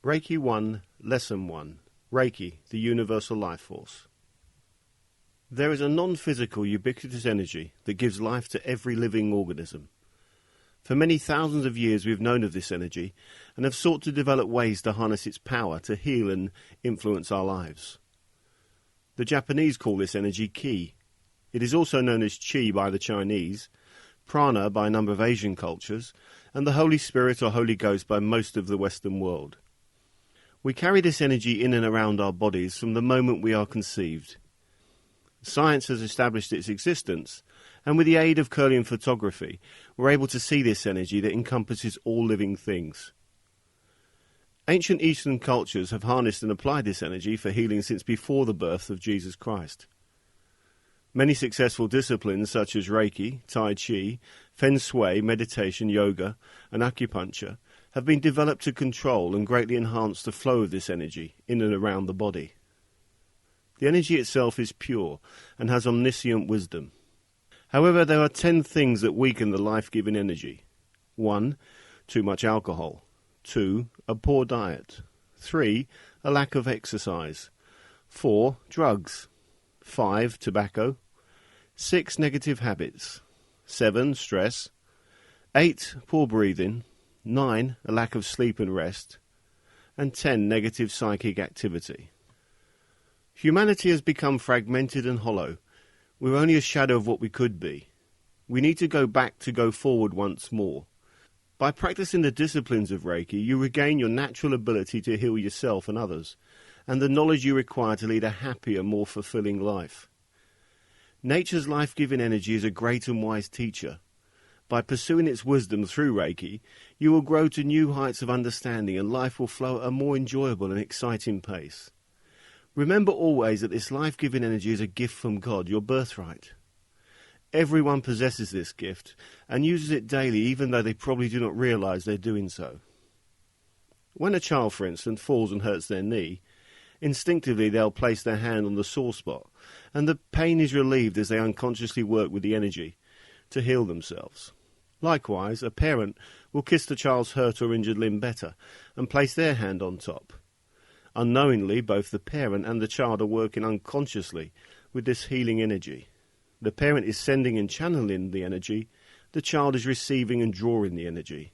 Reiki 1, Lesson 1. Reiki, the Universal Life Force. There is a non-physical ubiquitous energy that gives life to every living organism. For many thousands of years we have known of this energy and have sought to develop ways to harness its power to heal and influence our lives. The Japanese call this energy Ki. It is also known as Qi by the Chinese, Prana by a number of Asian cultures, and the Holy Spirit or Holy Ghost by most of the Western world. We carry this energy in and around our bodies from the moment we are conceived. Science has established its existence, and with the aid of Kirlian photography, we're able to see this energy that encompasses all living things. Ancient Eastern cultures have harnessed and applied this energy for healing since before the birth of Jesus Christ. Many successful disciplines such as Reiki, Tai Chi, Feng Shui, meditation, yoga, and acupuncture have been developed to control and greatly enhance the flow of this energy in and around the body. The energy itself is pure and has omniscient wisdom. However, there are 10 things that weaken the life-giving energy. 1. Too much alcohol. 2. A poor diet. 3. A lack of exercise. 4. Drugs. 5. Tobacco. 6. Negative habits. 7. Stress. 8. Poor breathing. 9. A lack of sleep and rest. And 10. Negative psychic activity. Humanity has become fragmented and hollow. We're only a shadow of what we could be. We need to go back to go forward once more. By practicing the disciplines of Reiki, you regain your natural ability to heal yourself and others, and the knowledge you require to lead a happier, more fulfilling life. Nature's life-giving energy is a great and wise teacher. By pursuing its wisdom through Reiki, you will grow to new heights of understanding and life will flow at a more enjoyable and exciting pace. Remember always that this life-giving energy is a gift from God, your birthright. Everyone possesses this gift and uses it daily, even though they probably do not realize they're doing so. When a child, for instance, falls and hurts their knee, instinctively they'll place their hand on the sore spot, and the pain is relieved as they unconsciously work with the energy to heal themselves. Likewise, a parent will kiss the child's hurt or injured limb better and place their hand on top. Unknowingly, both the parent and the child are working unconsciously with this healing energy. The parent is sending and channeling the energy, the child is receiving and drawing the energy.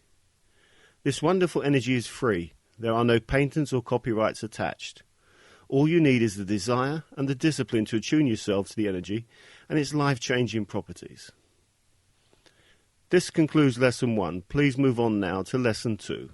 This wonderful energy is free. There are no patents or copyrights attached. All you need is the desire and the discipline to attune yourself to the energy and its life-changing properties. This concludes Lesson 1. Please move on now to Lesson 2.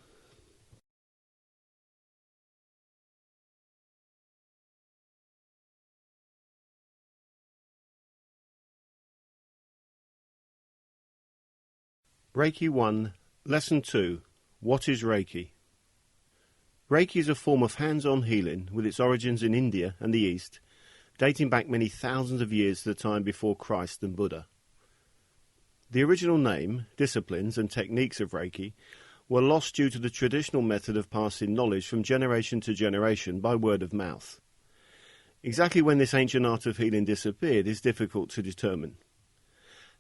Reiki 1, Lesson 2. What is Reiki? Reiki is a form of hands-on healing with its origins in India and the East, dating back many thousands of years to the time before Christ and Buddha. The original name, disciplines and techniques of Reiki were lost due to the traditional method of passing knowledge from generation to generation by word of mouth. Exactly when this ancient art of healing disappeared is difficult to determine.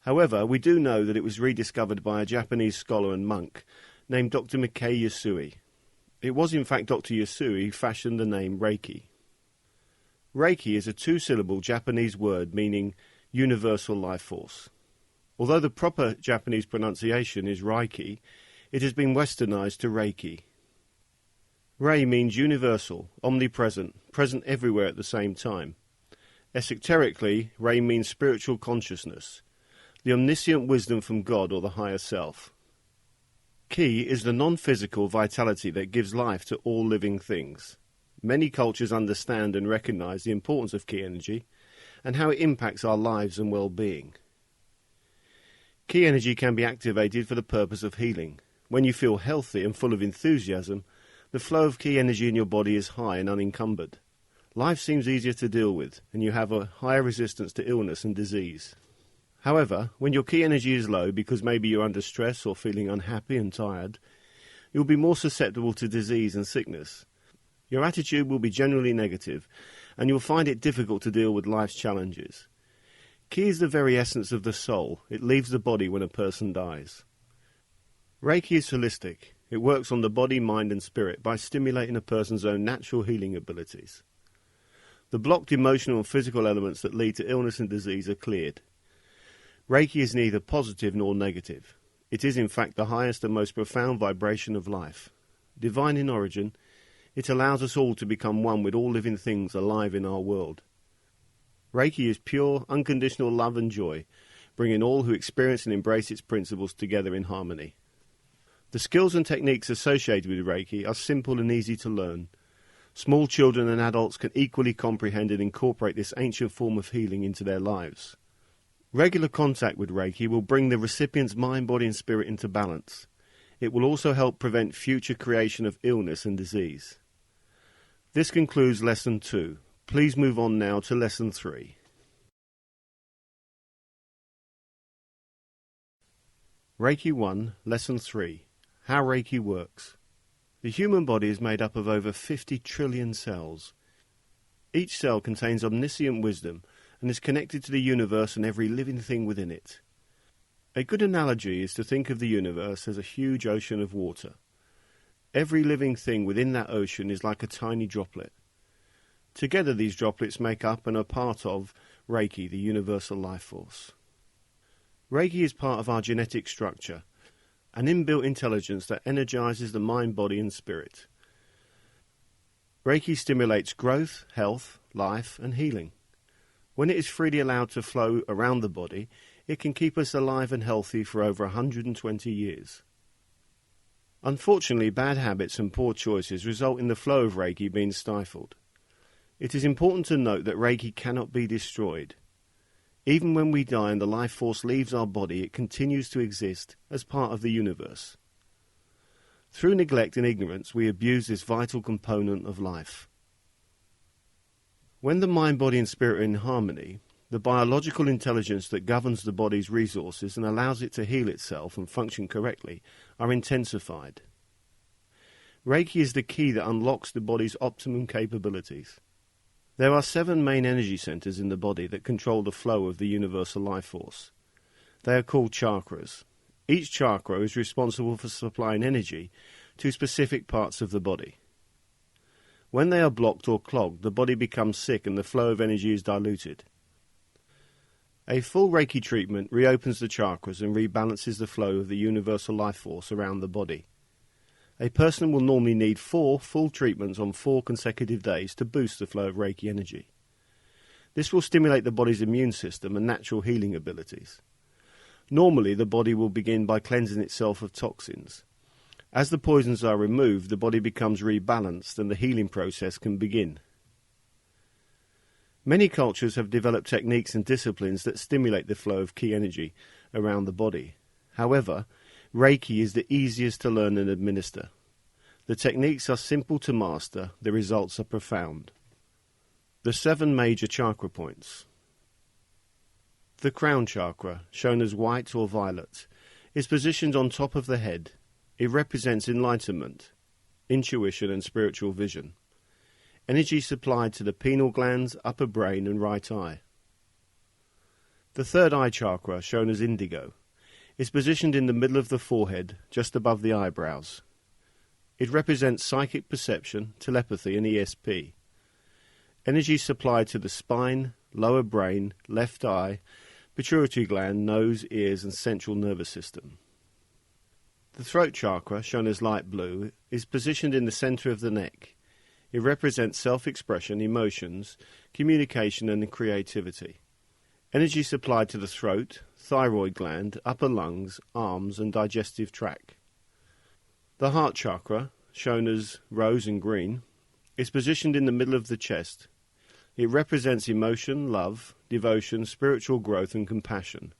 However, we do know that it was rediscovered by a Japanese scholar and monk named Dr. Mikei Yasui. It was in fact Dr. Yasui who fashioned the name Reiki. Reiki is a two-syllable Japanese word meaning universal life force. Although the proper Japanese pronunciation is Reiki, it has been westernized to Reiki. Rei means universal, omnipresent, present everywhere at the same time. Esoterically, Rei means spiritual consciousness, the omniscient wisdom from God or the higher self. Ki is the non-physical vitality that gives life to all living things. Many cultures understand and recognize the importance of Ki energy and how it impacts our lives and well-being. Ki energy can be activated for the purpose of healing. When you feel healthy and full of enthusiasm, the flow of Ki energy in your body is high and unencumbered. Life seems easier to deal with, and you have a higher resistance to illness and disease. However, when your Ki energy is low because maybe you're under stress or feeling unhappy and tired, you'll be more susceptible to disease and sickness. Your attitude will be generally negative, and you'll find it difficult to deal with life's challenges. Ki is the very essence of the soul. It leaves the body when a person dies. Reiki is holistic. It works on the body, mind and spirit by stimulating a person's own natural healing abilities. The blocked emotional and physical elements that lead to illness and disease are cleared. Reiki is neither positive nor negative. It is in fact the highest and most profound vibration of life. Divine in origin, it allows us all to become one with all living things alive in our world. Reiki is pure, unconditional love and joy, bringing all who experience and embrace its principles together in harmony. The skills and techniques associated with Reiki are simple and easy to learn. Small children and adults can equally comprehend and incorporate this ancient form of healing into their lives. Regular contact with Reiki will bring the recipient's mind, body and spirit into balance. It will also help prevent future creation of illness and disease. This concludes Lesson 2. Please move on now to Lesson 3. Reiki 1, Lesson 3. How Reiki works. The human body is made up of over 50 trillion cells. Each cell contains omniscient wisdom and is connected to the universe and every living thing within it. A good analogy is to think of the universe as a huge ocean of water. Every living thing within that ocean is like a tiny droplet. Together these droplets make up and are part of Reiki, the universal life force. Reiki is part of our genetic structure, an inbuilt intelligence that energizes the mind, body and spirit. Reiki stimulates growth, health, life and healing. When it is freely allowed to flow around the body, it can keep us alive and healthy for over 120 years. Unfortunately, bad habits and poor choices result in the flow of Reiki being stifled. It is important to note that Reiki cannot be destroyed. Even when we die and the life force leaves our body, it continues to exist as part of the universe. Through neglect and ignorance, we abuse this vital component of life. When the mind, body and spirit are in harmony, the biological intelligence that governs the body's resources and allows it to heal itself and function correctly are intensified. Reiki is the key that unlocks the body's optimum capabilities. There are 7 main energy centers in the body that control the flow of the universal life force. They are called chakras. Each chakra is responsible for supplying energy to specific parts of the body. When they are blocked or clogged, the body becomes sick and the flow of energy is diluted. A full Reiki treatment reopens the chakras and rebalances the flow of the universal life force around the body. A person will normally need 4 full treatments on 4 consecutive days to boost the flow of Reiki energy. This will stimulate the body's immune system and natural healing abilities. Normally, the body will begin by cleansing itself of toxins. As the poisons are removed, the body becomes rebalanced and the healing process can begin. Many cultures have developed techniques and disciplines that stimulate the flow of key energy around the body. However, Reiki is the easiest to learn and administer. The techniques are simple to master, the results are profound. The 7 major chakra points. The crown chakra, shown as white or violet, is positioned on top of the head. It represents enlightenment, intuition and spiritual vision. Energy supplied to the pineal glands, upper brain and right eye. The third eye chakra, shown as indigo, is positioned in the middle of the forehead, just above the eyebrows. It represents psychic perception, telepathy and ESP. Energy supplied to the spine, lower brain, left eye, pituitary gland, nose, ears and central nervous system. The throat chakra, shown as light blue, is positioned in the center of the neck. It represents self-expression, emotions, communication and creativity. Energy supplied to the throat, thyroid gland, upper lungs, arms and digestive tract. The heart chakra, shown as rose and green, is positioned in the middle of the chest. It represents emotion, love, devotion, spiritual growth and compassion.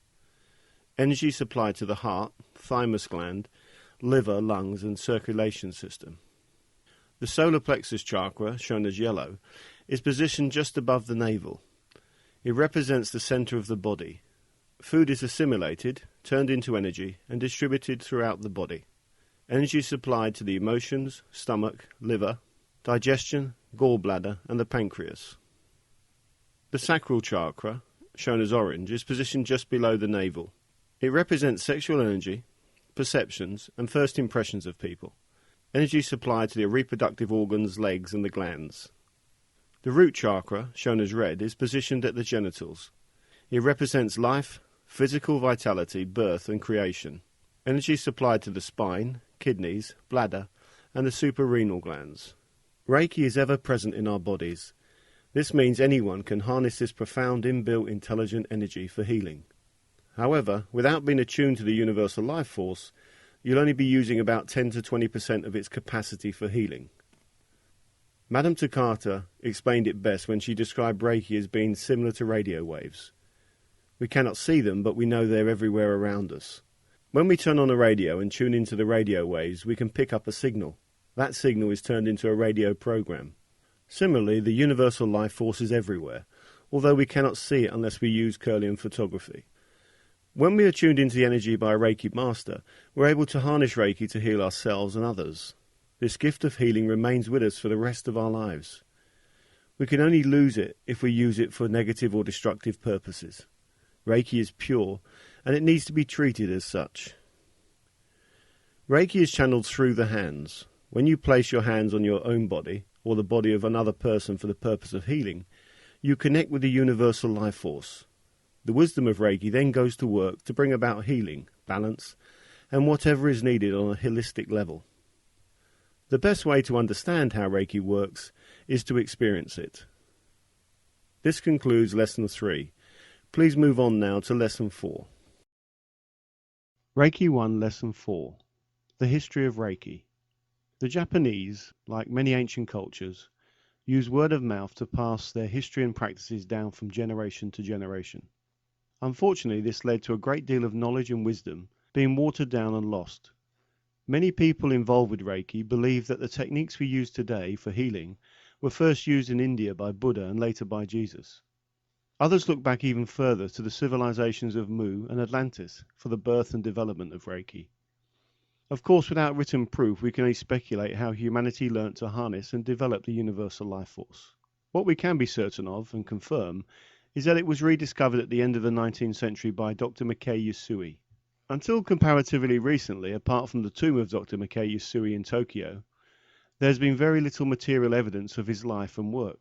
Energy supplied to the heart, thymus gland, liver, lungs and circulation system. The solar plexus chakra, shown as yellow, is positioned just above the navel. It represents the center of the body. Food is assimilated, turned into energy, and distributed throughout the body. Energy supplied to the emotions, stomach, liver, digestion, gallbladder, and the pancreas. The sacral chakra, shown as orange, is positioned just below the navel. It represents sexual energy, perceptions, and first impressions of people. Energy supplied to the reproductive organs, legs, and the glands. The root chakra, shown as red, is positioned at the genitals. It represents life, physical vitality, birth, and creation. Energy supplied to the spine, kidneys, bladder, and the suprarenal glands. Reiki is ever present in our bodies. This means anyone can harness this profound inbuilt intelligent energy for healing. However, without being attuned to the universal life force, you'll only be using about 10 to 20% of its capacity for healing. Madame Takata explained it best when she described Reiki as being similar to radio waves. We cannot see them, but we know they're everywhere around us. When we turn on a radio and tune into the radio waves, we can pick up a signal. That signal is turned into a radio program. Similarly, the universal life force is everywhere, although we cannot see it unless we use Kirlian photography. When we are tuned into the energy by a Reiki master, we're able to harness Reiki to heal ourselves and others. This gift of healing remains with us for the rest of our lives. We can only lose it if we use it for negative or destructive purposes. Reiki is pure, and it needs to be treated as such. Reiki is channeled through the hands. When you place your hands on your own body, or the body of another person for the purpose of healing, you connect with the universal life force. The wisdom of Reiki then goes to work to bring about healing, balance, and whatever is needed on a holistic level. The best way to understand how Reiki works is to experience it. This concludes Lesson 3. Please move on now to Lesson 4. Reiki 1, Lesson 4. The History of Reiki. The Japanese, like many ancient cultures, use word of mouth to pass their history and practices down from generation to generation. Unfortunately, this led to a great deal of knowledge and wisdom being watered down and lost. Many people involved with Reiki believe that the techniques we use today for healing were first used in India by Buddha and later by Jesus. Others look back even further to the civilizations of Mu and Atlantis for the birth and development of Reiki. Of course, without written proof, we can only speculate how humanity learnt to harness and develop the universal life force. What we can be certain of and confirm is that it was rediscovered at the end of the 19th century by Dr. Mikei Usui. Until comparatively recently, apart from the tomb of Dr. Mikei Usui in Tokyo, there has been very little material evidence of his life and work.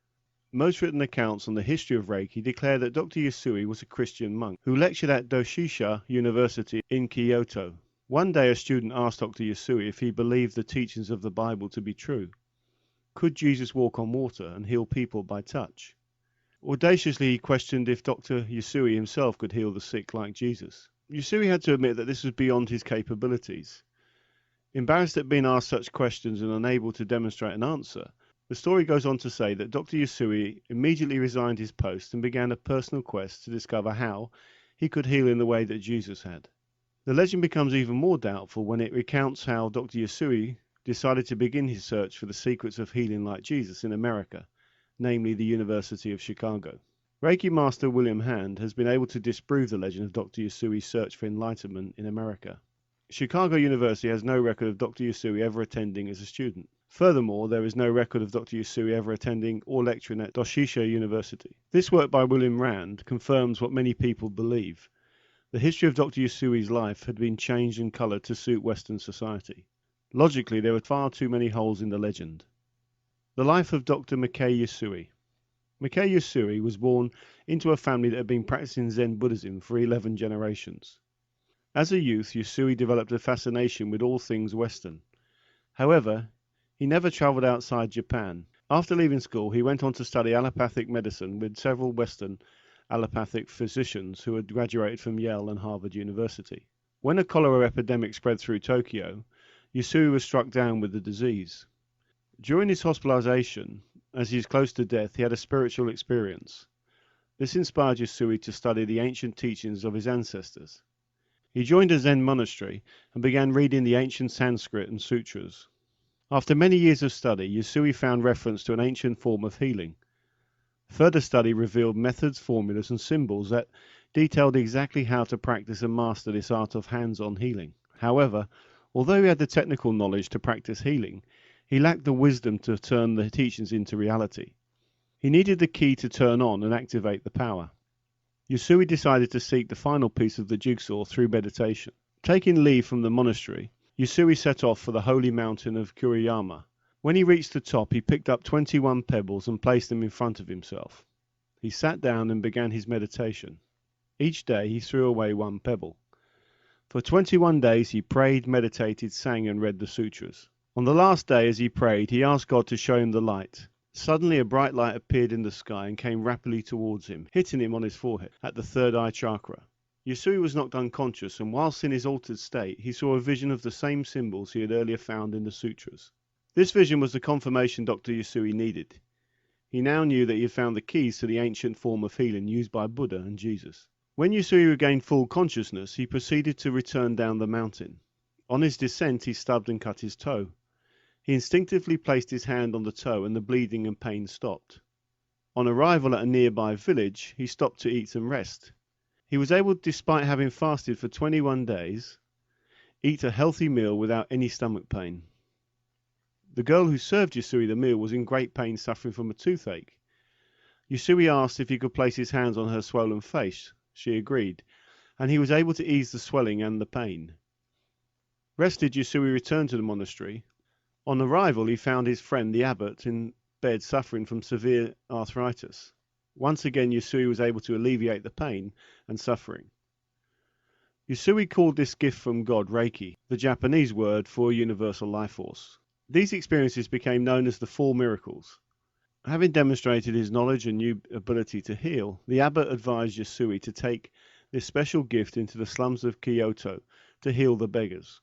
Most written accounts on the history of Reiki declare that Dr. Usui was a Christian monk who lectured at Doshisha University in Kyoto. One day a student asked Dr. Usui if he believed the teachings of the Bible to be true. Could Jesus walk on water and heal people by touch? Audaciously he questioned if Dr. Usui himself could heal the sick like Jesus. Usui had to admit that this was beyond his capabilities. Embarrassed at being asked such questions and unable to demonstrate an answer, the story goes on to say that Dr. Usui immediately resigned his post and began a personal quest to discover how he could heal in the way that Jesus had. The legend becomes even more doubtful when it recounts how Dr. Usui decided to begin his search for the secrets of healing like Jesus in America, namely the University of Chicago. Reiki master William Hand has been able to disprove the legend of Dr. Usui's search for enlightenment in America. Chicago University has no record of Dr. Usui ever attending as a student. Furthermore, there is no record of Dr. Usui ever attending or lecturing at Doshisha University. This work by William Rand confirms what many people believe. The history of Dr. Usui's life had been changed and coloured to suit Western society. Logically, there were far too many holes in the legend. The life of Dr. Mikei Usui. Mikei Usui was born into a family that had been practicing Zen Buddhism for 11 generations. As a youth, Usui developed a fascination with all things Western. However, he never travelled outside Japan. After leaving school, he went on to study allopathic medicine with several Western allopathic physicians who had graduated from Yale and Harvard University. When a cholera epidemic spread through Tokyo, Usui was struck down with the disease. During his hospitalization, as he was close to death, he had a spiritual experience. This inspired Usui to study the ancient teachings of his ancestors. He joined a Zen monastery and began reading the ancient Sanskrit and sutras. After many years of study, Usui found reference to an ancient form of healing. Further study revealed methods, formulas, and symbols that detailed exactly how to practice and master this art of hands-on healing. However, although he had the technical knowledge to practice healing, he lacked the wisdom to turn the teachings into reality. He needed the key to turn on and activate the power. Usui decided to seek the final piece of the jigsaw through meditation. Taking leave from the monastery, Yusui set off for the holy mountain of Kuriyama. When he reached the top, he picked up 21 pebbles and placed them in front of himself. He sat down and began his meditation. Each day he threw away one pebble. For 21 days he prayed, meditated, sang and read the sutras. On the last day, as he prayed, he asked God to show him the light. Suddenly a bright light appeared in the sky and came rapidly towards him, hitting him on his forehead, at the third eye chakra. Yusui was knocked unconscious, and whilst in his altered state, he saw a vision of the same symbols he had earlier found in the sutras. This vision was the confirmation Dr. Yusui needed. He now knew that he had found the keys to the ancient form of healing used by Buddha and Jesus. When Yusui regained full consciousness, he proceeded to return down the mountain. On his descent, he stubbed and cut his toe. He instinctively placed his hand on the toe, and the bleeding and pain stopped. On arrival at a nearby village, he stopped to eat and rest. He was able, despite having fasted for 21 days, eat a healthy meal without any stomach pain. The girl who served Yusui the meal was in great pain, suffering from a toothache. Yusui asked if he could place his hands on her swollen face. She agreed, and he was able to ease the swelling and the pain. Rested, Yusui returned to the monastery. On arrival, he found his friend the abbot in bed suffering from severe arthritis. Once again, Yusui was able to alleviate the pain and suffering. Yusui called this gift from God Reiki, the Japanese word for universal life force. These experiences became known as the Four Miracles. Having demonstrated his knowledge and new ability to heal, the abbot advised Yusui to take this special gift into the slums of Kyoto to heal the beggars.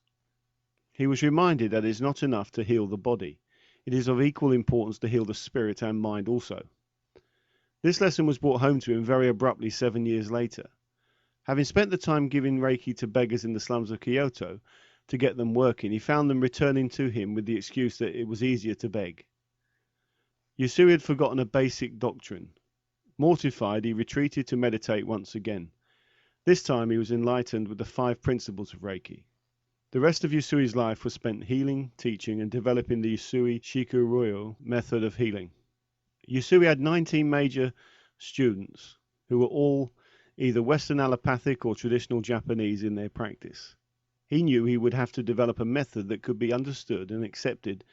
He was reminded that it is not enough to heal the body. It is of equal importance to heal the spirit and mind also. This lesson was brought home to him very abruptly 7 years later. Having spent the time giving Reiki to beggars in the slums of Kyoto to get them working, he found them returning to him with the excuse that it was easier to beg. Yusui had forgotten a basic doctrine. Mortified, he retreated to meditate once again. This time he was enlightened with the 5 principles of Reiki. The rest of Yusui's life was spent healing, teaching, and developing the Yusui Shikuryo method of healing. Yusui had 19 major students who were all either Western allopathic or traditional Japanese in their practice. He knew he would have to develop a method that could be understood and accepted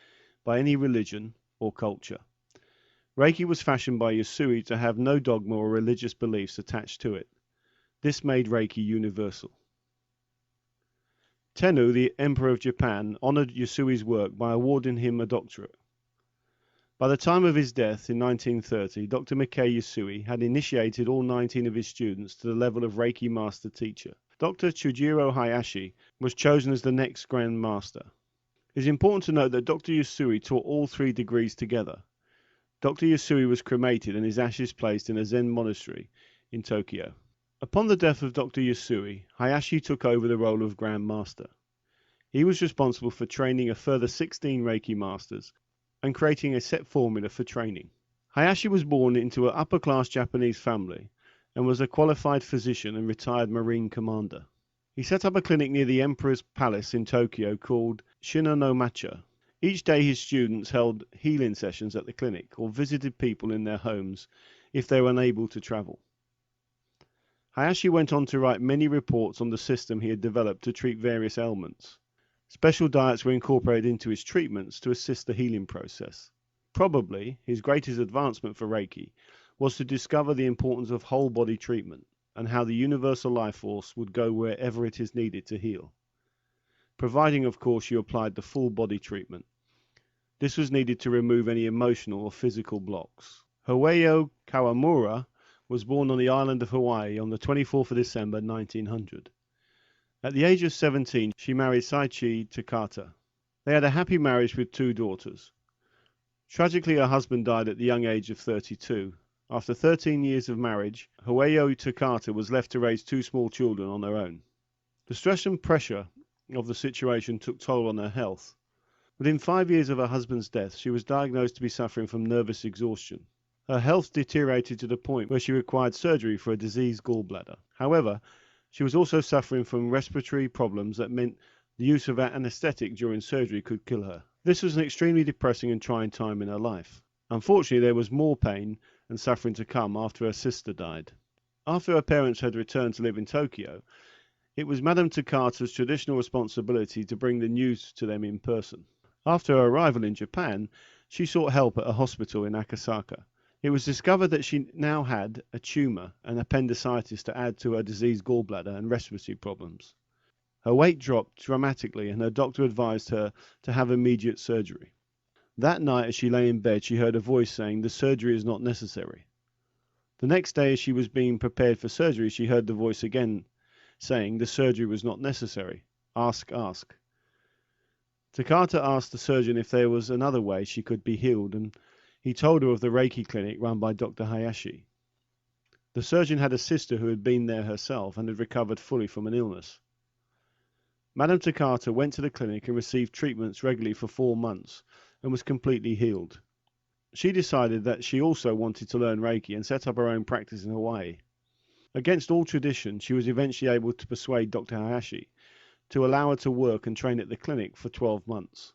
by any religion or culture. Reiki was fashioned by Yusui to have no dogma or religious beliefs attached to it. This made Reiki universal. Tenno, the Emperor of Japan, honored Yusui's work by awarding him a doctorate. By the time of his death in 1930, Dr. Mikei Yusui had initiated all 19 of his students to the level of Reiki Master Teacher. Dr. Chujiro Hayashi was chosen as the next Grand Master. It is important to note that Dr. Yusui taught all 3 degrees together. Dr. Yusui was cremated and his ashes placed in a Zen monastery in Tokyo. Upon the death of Dr. Yusui, Hayashi took over the role of Grand Master. He was responsible for training a further 16 Reiki Masters and creating a set formula for training. Hayashi was born into an upper-class Japanese family and was a qualified physician and retired Marine commander. He set up a clinic near the Emperor's Palace in Tokyo called Shinno-macha. Each day his students held healing sessions at the clinic or visited people in their homes if they were unable to travel. Hayashi went on to write many reports on the system he had developed to treat various ailments. Special diets were incorporated into his treatments to assist the healing process. Probably his greatest advancement for Reiki was to discover the importance of whole body treatment and how the universal life force would go wherever it is needed to heal. Providing, of course, you applied the full body treatment. This was needed to remove any emotional or physical blocks. Hoeyo Kawamura was born on the island of Hawaii on the 24th of December 1900. At the age of 17, she married Saichi Takata. They had a happy marriage with 2 daughters. Tragically, her husband died at the young age of 32. After 13 years of marriage, Hoeyo Takata was left to raise 2 small children on her own. The stress and pressure of the situation took toll on her health. Within 5 years of her husband's death, she was diagnosed to be suffering from nervous exhaustion. Her health deteriorated to the point where she required surgery for a diseased gallbladder. However, she was also suffering from respiratory problems that meant the use of anesthetic during surgery could kill her. This was an extremely depressing and trying time in her life. Unfortunately, there was more pain and suffering to come after her sister died. After her parents had returned to live in Tokyo, It was Madame Takata's traditional responsibility to bring the news to them in person. After her arrival in Japan, she sought help at a hospital in Akasaka. It was discovered that she now had a tumour and appendicitis to add to her diseased gallbladder and respiratory problems. Her weight dropped dramatically and her doctor advised her to have immediate surgery. That night as she lay in bed, she heard a voice saying, "The surgery is not necessary." The next day as she was being prepared for surgery, she heard the voice again saying, "The surgery was not necessary. Ask." Takata asked the surgeon if there was another way she could be healed, and he told her of the Reiki clinic run by Dr. Hayashi. The surgeon had a sister who had been there herself and had recovered fully from an illness. Madame Takata went to the clinic and received treatments regularly for 4 months and was completely healed. She decided that she also wanted to learn Reiki and set up her own practice in Hawaii. Against all tradition, she was eventually able to persuade Dr. Hayashi to allow her to work and train at the clinic for 12 months.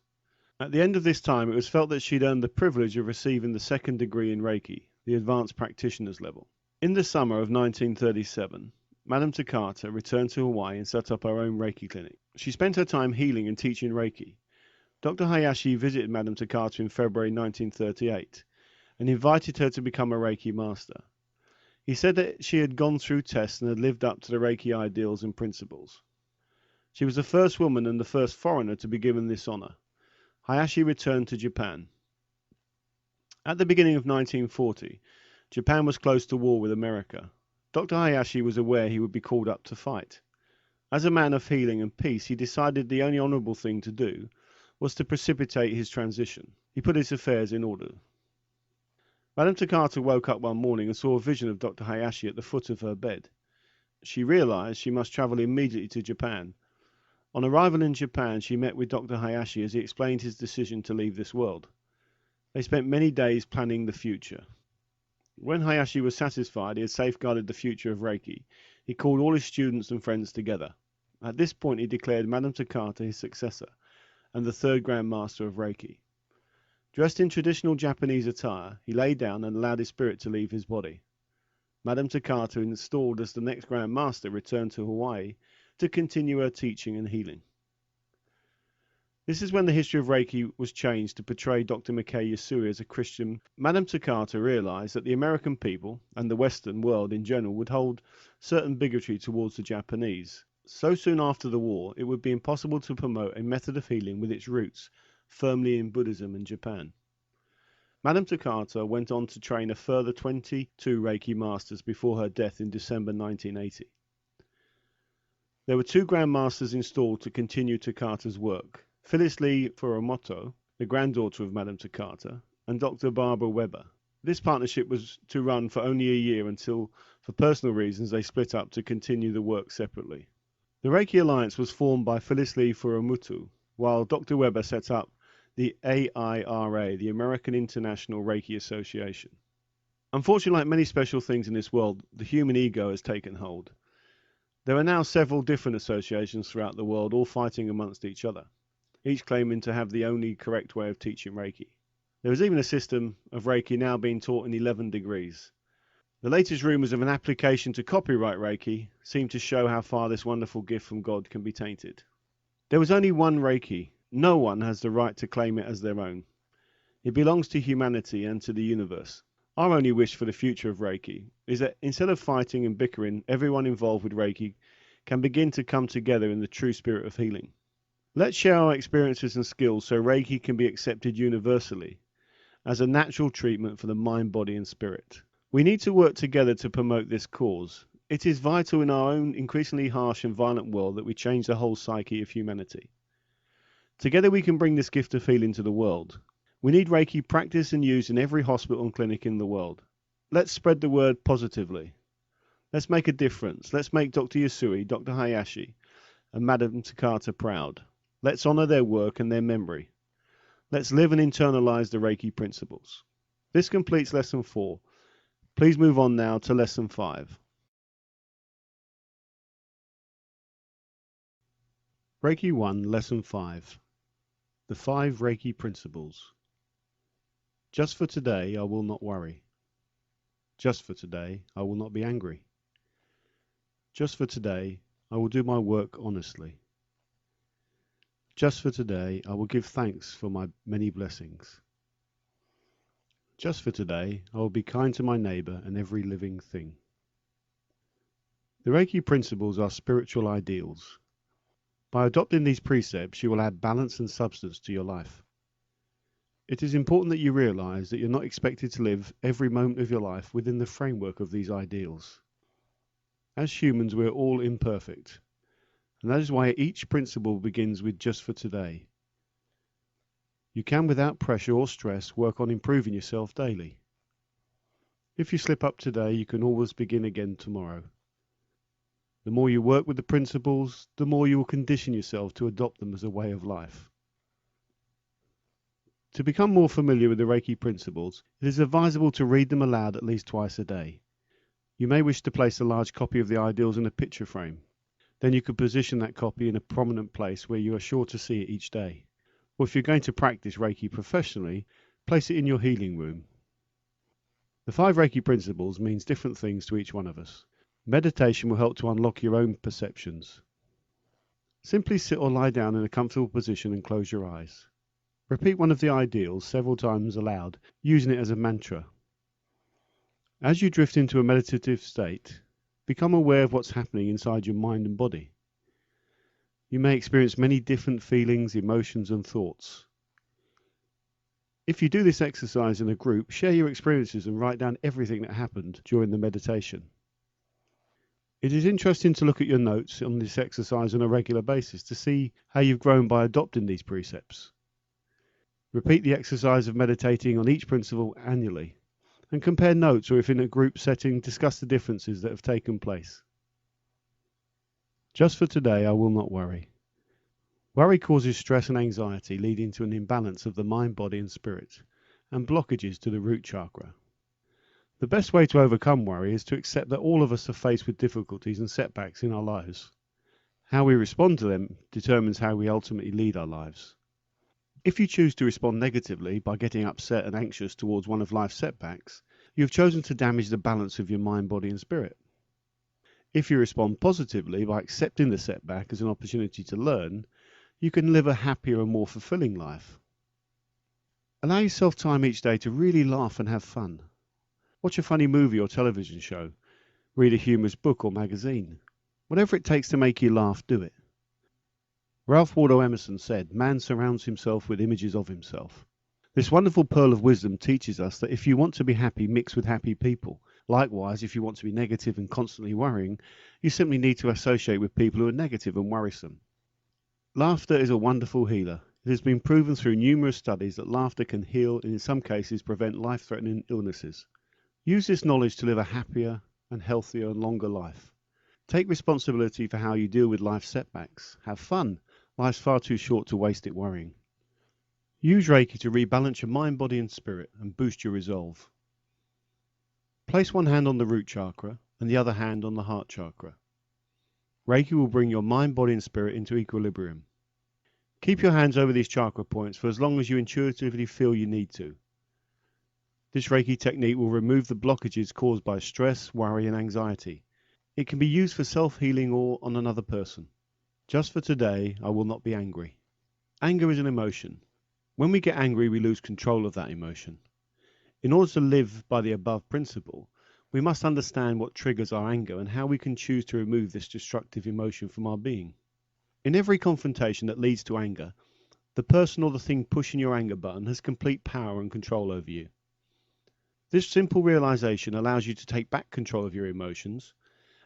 At the end of this time, it was felt that she'd earned the privilege of receiving the second degree in Reiki, the advanced practitioner's level. In the summer of 1937, Madame Takata returned to Hawaii and set up her own Reiki clinic. She spent her time healing and teaching Reiki. Dr. Hayashi visited Madame Takata in February 1938 and invited her to become a Reiki master. He said that she had gone through tests and had lived up to the Reiki ideals and principles. She was the first woman and the first foreigner to be given this honor. Hayashi returned to Japan. At the beginning of 1940, Japan was close to war with America. Dr. Hayashi was aware he would be called up to fight. As a man of healing and peace, he decided the only honorable thing to do was to precipitate his transition. He put his affairs in order. Madame Takata woke up one morning and saw a vision of Dr. Hayashi at the foot of her bed. She realized she must travel immediately to Japan. On arrival in Japan, she met with Dr. Hayashi as he explained his decision to leave this world. They spent many days planning the future. When Hayashi was satisfied he had safeguarded the future of Reiki, he called all his students and friends together. At this point he declared Madame Takata his successor and the third Grand Master of Reiki. Dressed in traditional Japanese attire, he lay down and allowed his spirit to leave his body. Madame Takata, installed as the next Grand Master, returned to Hawaii to continue her teaching and healing. This is when the history of Reiki was changed to portray Dr. Mikei Yasui as a Christian. Madame Takata realized that the American people, and the Western world in general, would hold certain bigotry towards the Japanese. So soon after the war, it would be impossible to promote a method of healing with its roots firmly in Buddhism and Japan. Madame Takata went on to train a further 22 Reiki masters before her death in December 1980. There were 2 Grand Masters installed to continue Takata's work: Phyllis Lee Furumoto, the granddaughter of Madame Takata, and Dr. Barbara Weber. This partnership was to run for only a year until, for personal reasons, they split up to continue the work separately. The Reiki Alliance was formed by Phyllis Lee Furumoto, while Dr. Weber set up the AIRA, the American International Reiki Association. Unfortunately, like many special things in this world, the human ego has taken hold. There are now several different associations throughout the world, all fighting amongst each other, each claiming to have the only correct way of teaching Reiki. There is even a system of Reiki now being taught in 11 degrees. The latest rumours of an application to copyright Reiki seem to show how far this wonderful gift from God can be tainted. There was only one Reiki. No one has the right to claim it as their own. It belongs to humanity and to the universe. Our only wish for the future of Reiki is that instead of fighting and bickering, everyone involved with Reiki can begin to come together in the true spirit of healing. Let's share our experiences and skills so Reiki can be accepted universally as a natural treatment for the mind, body and spirit. We need to work together to promote this cause. It is vital in our own increasingly harsh and violent world that we change the whole psyche of humanity. Together we can bring this gift of healing to the world. We need Reiki practiced and used in every hospital and clinic in the world. Let's spread the word positively. Let's make a difference. Let's make Dr. Yasui, Dr. Hayashi and Madame Takata proud. Let's honor their work and their memory. Let's live and internalize the Reiki principles. This completes Lesson 4. Please move on now to Lesson 5. Reiki 1, Lesson 5. The 5 Reiki Principles. Just for today, I will not worry. Just for today, I will not be angry. Just for today, I will do my work honestly. Just for today, I will give thanks for my many blessings. Just for today, I will be kind to my neighbour and every living thing. The Reiki principles are spiritual ideals. By adopting these precepts, you will add balance and substance to your life. It is important that you realize that you're not expected to live every moment of your life within the framework of these ideals. As humans, we're all imperfect, and that is why each principle begins with just for today. You can, without pressure or stress, work on improving yourself daily. If you slip up today, you can always begin again tomorrow. The more you work with the principles, the more you will condition yourself to adopt them as a way of life. To become more familiar with the Reiki principles, it is advisable to read them aloud at least twice a day. You may wish to place a large copy of the ideals in a picture frame. Then you could position that copy in a prominent place where you are sure to see it each day. Or if you're going to practice Reiki professionally, place it in your healing room. The 5 Reiki principles means different things to each one of us. Meditation will help to unlock your own perceptions. Simply sit or lie down in a comfortable position and close your eyes. Repeat one of the ideals several times aloud, using it as a mantra. As you drift into a meditative state, become aware of what's happening inside your mind and body. You may experience many different feelings, emotions, and thoughts. If you do this exercise in a group, share your experiences and write down everything that happened during the meditation. It is interesting to look at your notes on this exercise on a regular basis to see how you've grown by adopting these precepts. Repeat the exercise of meditating on each principle annually, and compare notes, or if in a group setting, discuss the differences that have taken place. Just for today, I will not worry. Worry causes stress and anxiety, leading to an imbalance of the mind, body, and spirit, and blockages to the root chakra. The best way to overcome worry is to accept that all of us are faced with difficulties and setbacks in our lives. How we respond to them determines how we ultimately lead our lives. If you choose to respond negatively by getting upset and anxious towards one of life's setbacks, you have chosen to damage the balance of your mind, body, and spirit. If you respond positively by accepting the setback as an opportunity to learn, you can live a happier and more fulfilling life. Allow yourself time each day to really laugh and have fun. Watch a funny movie or television show. Read a humorous book or magazine. Whatever it takes to make you laugh, do it. Ralph Waldo Emerson said, "Man surrounds himself with images of himself." This wonderful pearl of wisdom teaches us that if you want to be happy, mix with happy people. Likewise, if you want to be negative and constantly worrying, you simply need to associate with people who are negative and worrisome. Laughter is a wonderful healer. It has been proven through numerous studies that laughter can heal and in some cases prevent life-threatening illnesses. Use this knowledge to live a happier and healthier and longer life. Take responsibility for how you deal with life's setbacks. Have fun. Life's far too short to waste it worrying. Use Reiki to rebalance your mind, body, and spirit and boost your resolve. Place one hand on the root chakra and the other hand on the heart chakra. Reiki will bring your mind, body, and spirit into equilibrium. Keep your hands over these chakra points for as long as you intuitively feel you need to. This Reiki technique will remove the blockages caused by stress, worry, and anxiety. It can be used for self-healing or on another person. Just for today, I will not be angry. Anger is an emotion. When we get angry, we lose control of that emotion. In order to live by the above principle, we must understand what triggers our anger and how we can choose to remove this destructive emotion from our being. In every confrontation that leads to anger, the person or the thing pushing your anger button has complete power and control over you. This simple realization allows you to take back control of your emotions,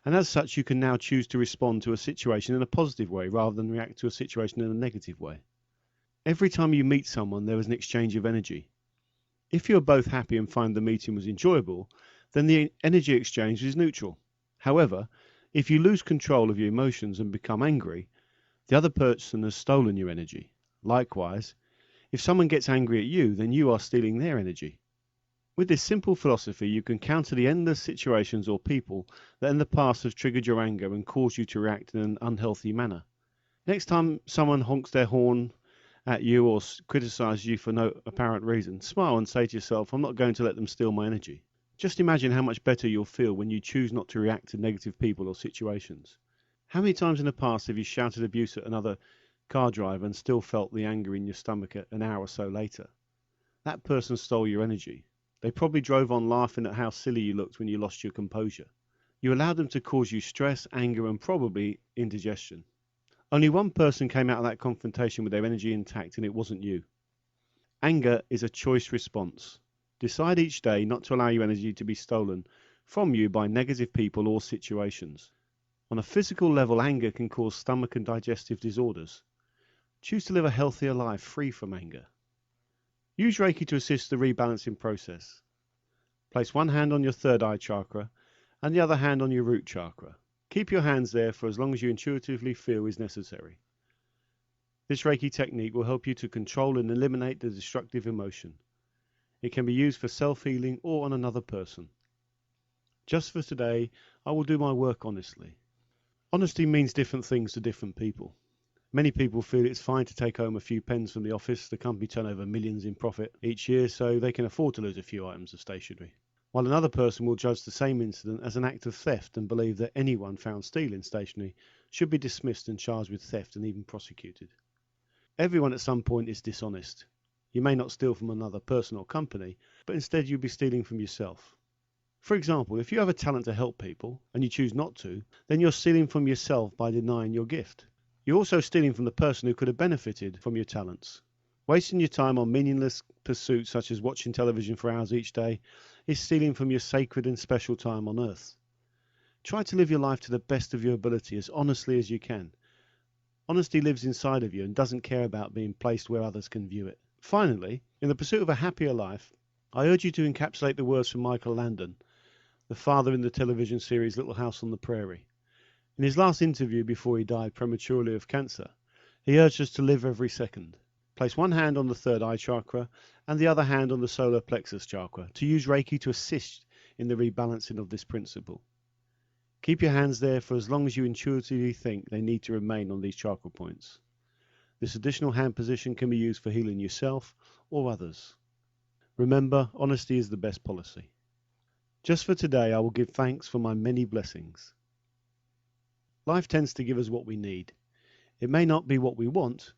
and as such you can now choose to respond to a situation in a positive way rather than react to a situation in a negative way. Every time you meet someone, there is an exchange of energy. If you are both happy and find the meeting was enjoyable, then the energy exchange is neutral. However, if you lose control of your emotions and become angry, the other person has stolen your energy. Likewise, if someone gets angry at you, then you are stealing their energy. With this simple philosophy, you can counter the endless situations or people that in the past have triggered your anger and caused you to react in an unhealthy manner. Next time someone honks their horn at you or criticizes you for no apparent reason, smile and say to yourself, "I'm not going to let them steal my energy." Just imagine how much better you'll feel when you choose not to react to negative people or situations. How many times in the past have you shouted abuse at another car driver and still felt the anger in your stomach an hour or so later? That person stole your energy. They probably drove on laughing at how silly you looked when you lost your composure. You allowed them to cause you stress, anger, and probably indigestion. Only one person came out of that confrontation with their energy intact, and it wasn't you. Anger is a choice response. Decide each day not to allow your energy to be stolen from you by negative people or situations. On a physical level, anger can cause stomach and digestive disorders. Choose to live a healthier life free from anger. Use Reiki to assist the rebalancing process. Place one hand on your third eye chakra and the other hand on your root chakra. Keep your hands there for as long as you intuitively feel is necessary. This Reiki technique will help you to control and eliminate the destructive emotion. It can be used for self-healing or on another person. Just for today, I will do my work honestly. Honesty means different things to different people. Many people feel it's fine to take home a few pence from the office. The company turn over millions in profit each year, so they can afford to lose a few items of stationery. While another person will judge the same incident as an act of theft and believe that anyone found stealing stationery should be dismissed and charged with theft and even prosecuted. Everyone at some point is dishonest. You may not steal from another person or company, but instead you'll be stealing from yourself. For example, if you have a talent to help people and you choose not to, then you're stealing from yourself by denying your gift. You're also stealing from the person who could have benefited from your talents. Wasting your time on meaningless pursuits such as watching television for hours each day is stealing from your sacred and special time on earth. Try to live your life to the best of your ability as honestly as you can. Honesty lives inside of you and doesn't care about being placed where others can view it. Finally, in the pursuit of a happier life, I urge you to encapsulate the words from Michael Landon, the father in the television series Little House on the Prairie. In his last interview before he died prematurely of cancer, he urged us to live every second. Place one hand on the third eye chakra and the other hand on the solar plexus chakra to use Reiki to assist in the rebalancing of this principle. Keep your hands there for as long as you intuitively think they need to remain on these chakra points. This additional hand position can be used for healing yourself or others. Remember, honesty is the best policy. Just for today, I will give thanks for my many blessings. Life tends to give us what we need. It may not be what we want,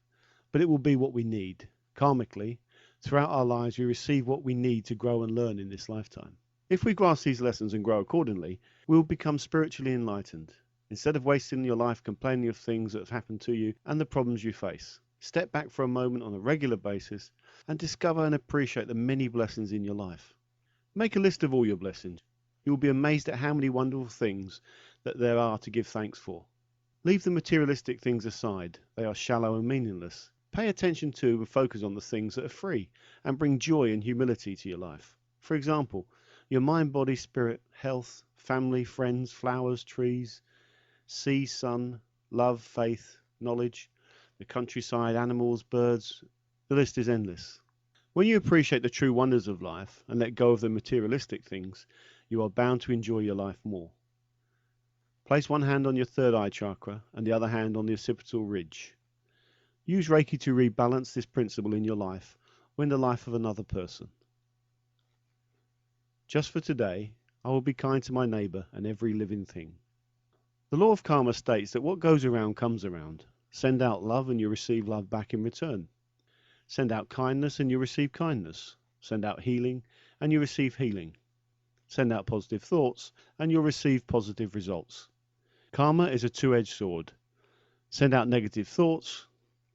but it will be what we need. Karmically, throughout our lives, we receive what we need to grow and learn in this lifetime. If we grasp these lessons and grow accordingly, we will become spiritually enlightened. Instead of wasting your life complaining of things that have happened to you and the problems you face, step back for a moment on a regular basis and discover and appreciate the many blessings in your life. Make a list of all your blessings. You will be amazed at how many wonderful things that there are to give thanks for. Leave the materialistic things aside. They are shallow and meaningless. Pay attention to and focus on the things that are free and bring joy and humility to your life. For example, your mind, body, spirit, health, family, friends, flowers, trees, sea, sun, love, faith, knowledge, the countryside, animals, birds. The list is endless. When you appreciate the true wonders of life and let go of the materialistic things, you are bound to enjoy your life more. Place one hand on your third eye chakra and the other hand on the occipital ridge. Use Reiki to rebalance this principle in your life or in the life of another person. Just for today, I will be kind to my neighbour and every living thing. The law of karma states that what goes around comes around. Send out love and you receive love back in return. Send out kindness and you receive kindness. Send out healing and you receive healing. Send out positive thoughts and you'll receive positive results. Karma is a two-edged sword. Send out negative thoughts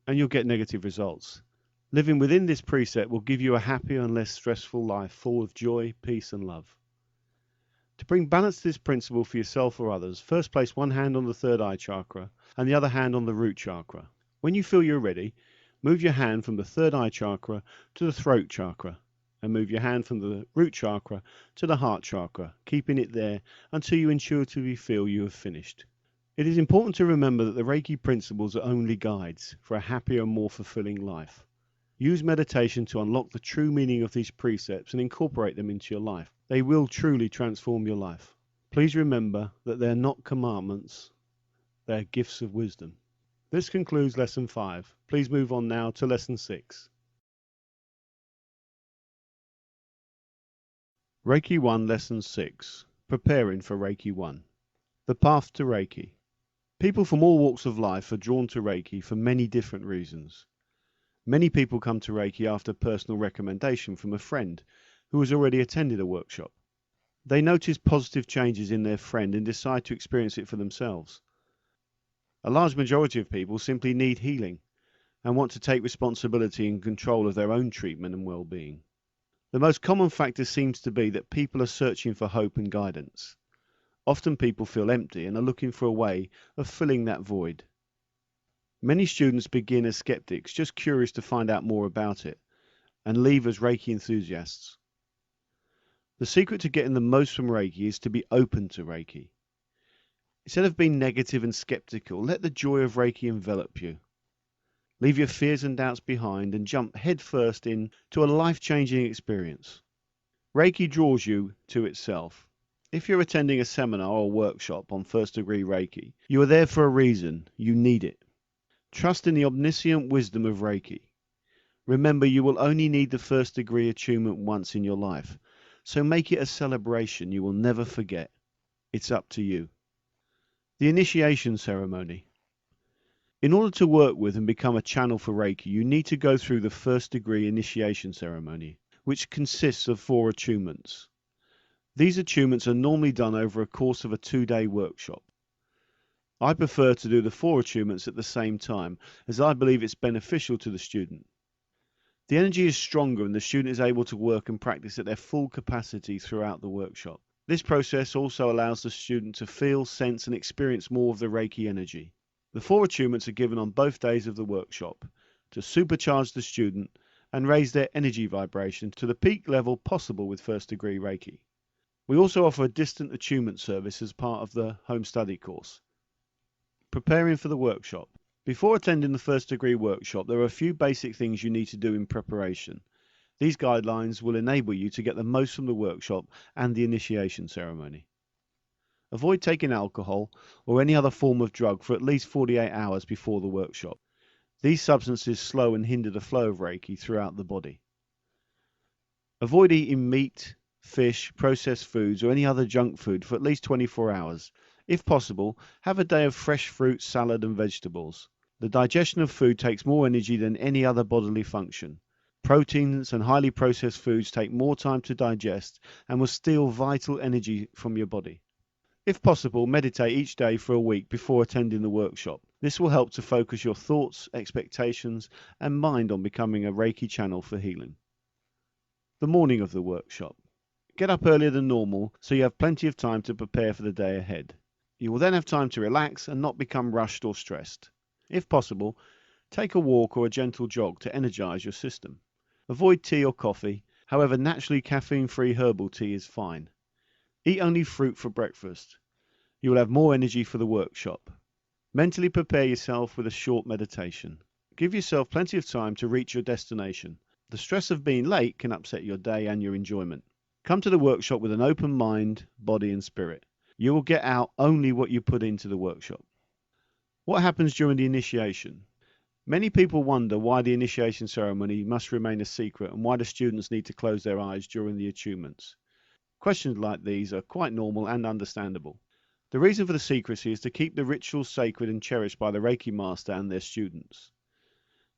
and you'll get negative results. Living within this precept will give you a happier and less stressful life full of joy, peace and love. To bring balance to this principle for yourself or others, first place one hand on the third eye chakra and the other hand on the root chakra. When you feel you're ready, move your hand from the third eye chakra to the throat chakra and move your hand from the root chakra to the heart chakra, keeping it there until you intuitively feel you have finished. It is important to remember that the Reiki principles are only guides for a happier and more fulfilling life. Use meditation to unlock the true meaning of these precepts and incorporate them into your life. They will truly transform your life. Please remember that they are not commandments, they are gifts of wisdom. This concludes Lesson 5. Please move on now to Lesson 6. Reiki 1 Lesson 6. Preparing for Reiki 1. The Path to Reiki. People from all walks of life are drawn to Reiki for many different reasons. Many people come to Reiki after personal recommendation from a friend who has already attended a workshop. They notice positive changes in their friend and decide to experience it for themselves. A large majority of people simply need healing and want to take responsibility and control of their own treatment and well-being. The most common factor seems to be that people are searching for hope and guidance. Often people feel empty and are looking for a way of filling that void. Many students begin as skeptics, just curious to find out more about it, and leave as Reiki enthusiasts. The secret to getting the most from Reiki is to be open to Reiki. Instead of being negative and skeptical, let the joy of Reiki envelop you. Leave your fears and doubts behind and jump headfirst into a life-changing experience. Reiki draws you to itself. If you're attending a seminar or workshop on first-degree Reiki, you are there for a reason. You need it. Trust in the omniscient wisdom of Reiki. Remember, you will only need the first-degree attunement once in your life, so make it a celebration you will never forget. It's up to you. The initiation ceremony. In order to work with and become a channel for Reiki, you need to go through the first-degree initiation ceremony, which consists of 4 attunements. These attunements are normally done over a course of a 2-day workshop. I prefer to do the 4 attunements at the same time, as I believe it's beneficial to the student. The energy is stronger and the student is able to work and practice at their full capacity throughout the workshop. This process also allows the student to feel, sense and experience more of the Reiki energy. The 4 attunements are given on both days of the workshop to supercharge the student and raise their energy vibration to the peak level possible with first-degree Reiki. We also offer a distant attunement service as part of the home study course. Preparing for the workshop. Before attending the first-degree workshop, there are a few basic things you need to do in preparation. These guidelines will enable you to get the most from the workshop and the initiation ceremony. Avoid taking alcohol or any other form of drug for at least 48 hours before the workshop. These substances slow and hinder the flow of Reiki throughout the body. Avoid eating meat, fish, processed foods or any other junk food for at least 24 hours. If possible, have a day of fresh fruit, salad and vegetables. The digestion of food takes more energy than any other bodily function. Proteins and highly processed foods take more time to digest and will steal vital energy from your body. If possible, meditate each day for a week before attending the workshop. This will help to focus your thoughts, expectations, and mind on becoming a Reiki channel for healing. The morning of the workshop. Get up earlier than normal so you have plenty of time to prepare for the day ahead. You will then have time to relax and not become rushed or stressed. If possible, take a walk or a gentle jog to energize your system. Avoid tea or coffee. However, naturally caffeine-free herbal tea is fine. Eat only fruit for breakfast. You will have more energy for the workshop. Mentally prepare yourself with a short meditation. Give yourself plenty of time to reach your destination. The stress of being late can upset your day and your enjoyment. Come to the workshop with an open mind, body and spirit. You will get out only what you put into the workshop. What happens during the initiation? Many people wonder why the initiation ceremony must remain a secret and why the students need to close their eyes during the attunements. Questions like these are quite normal and understandable. The reason for the secrecy is to keep the rituals sacred and cherished by the Reiki master and their students.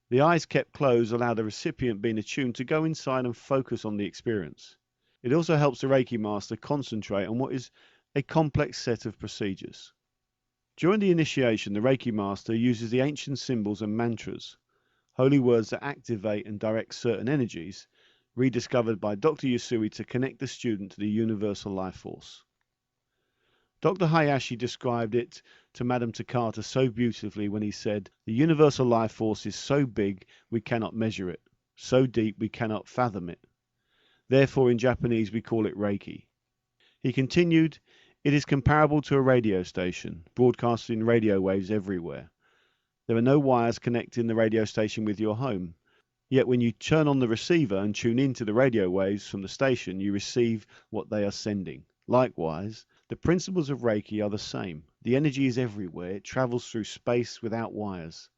The eyes kept closed allow the recipient being attuned to go inside and focus on the experience. It also helps the Reiki master concentrate on what is a complex set of procedures. During the initiation, the Reiki master uses the ancient symbols and mantras, holy words that activate and direct certain energies, rediscovered by Dr. Yasui to connect the student to the universal life force. Dr. Hayashi described it to Madame Takata so beautifully when he said, "The universal life force is so big we cannot measure it, so deep we cannot fathom it. Therefore in Japanese we call it Reiki." He continued, "It is comparable to a radio station, broadcasting radio waves everywhere. There are no wires connecting the radio station with your home. Yet when you turn on the receiver and tune into the radio waves from the station, you receive what they are sending. Likewise, the principles of Reiki are the same. The energy is everywhere. It travels through space without wires.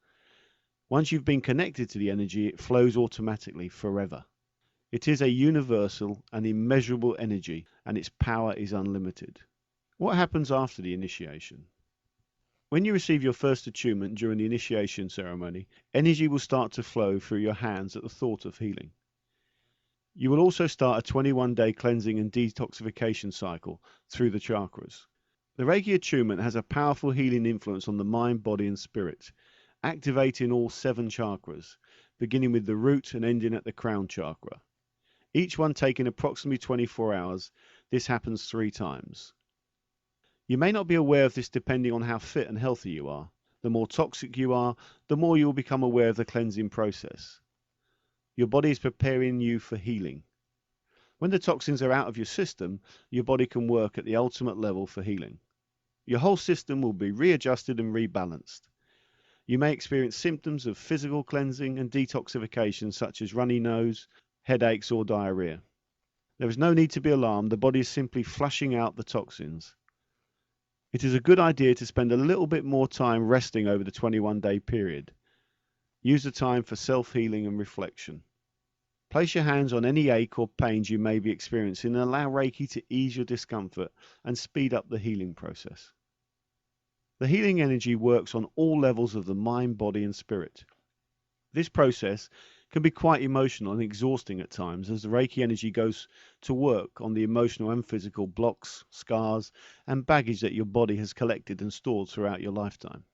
Once you've been connected to the energy, it flows automatically forever. It is a universal and immeasurable energy, and its power is unlimited." What happens after the initiation? When you receive your first attunement during the initiation ceremony, energy will start to flow through your hands at the thought of healing. You will also start a 21-day cleansing and detoxification cycle through the chakras. The Reiki attunement has a powerful healing influence on the mind, body, and spirit, activating all 7 chakras, beginning with the root and ending at the crown chakra. Each one taking approximately 24 hours. This happens 3 times. You may not be aware of this depending on how fit and healthy you are. The more toxic you are, the more you will become aware of the cleansing process. Your body is preparing you for healing. When the toxins are out of your system, your body can work at the ultimate level for healing. Your whole system will be readjusted and rebalanced. You may experience symptoms of physical cleansing and detoxification such as runny nose, headaches, or diarrhea. There is no need to be alarmed. The body is simply flushing out the toxins. It is a good idea to spend a little bit more time resting over the 21-day period. Use the time for self-healing and reflection. Place your hands on any ache or pains you may be experiencing and allow Reiki to ease your discomfort and speed up the healing process. The healing energy works on all levels of the mind, body, and spirit. This process can be quite emotional and exhausting at times as the Reiki energy goes to work on the emotional and physical blocks, scars, and baggage that your body has collected and stored throughout your lifetime.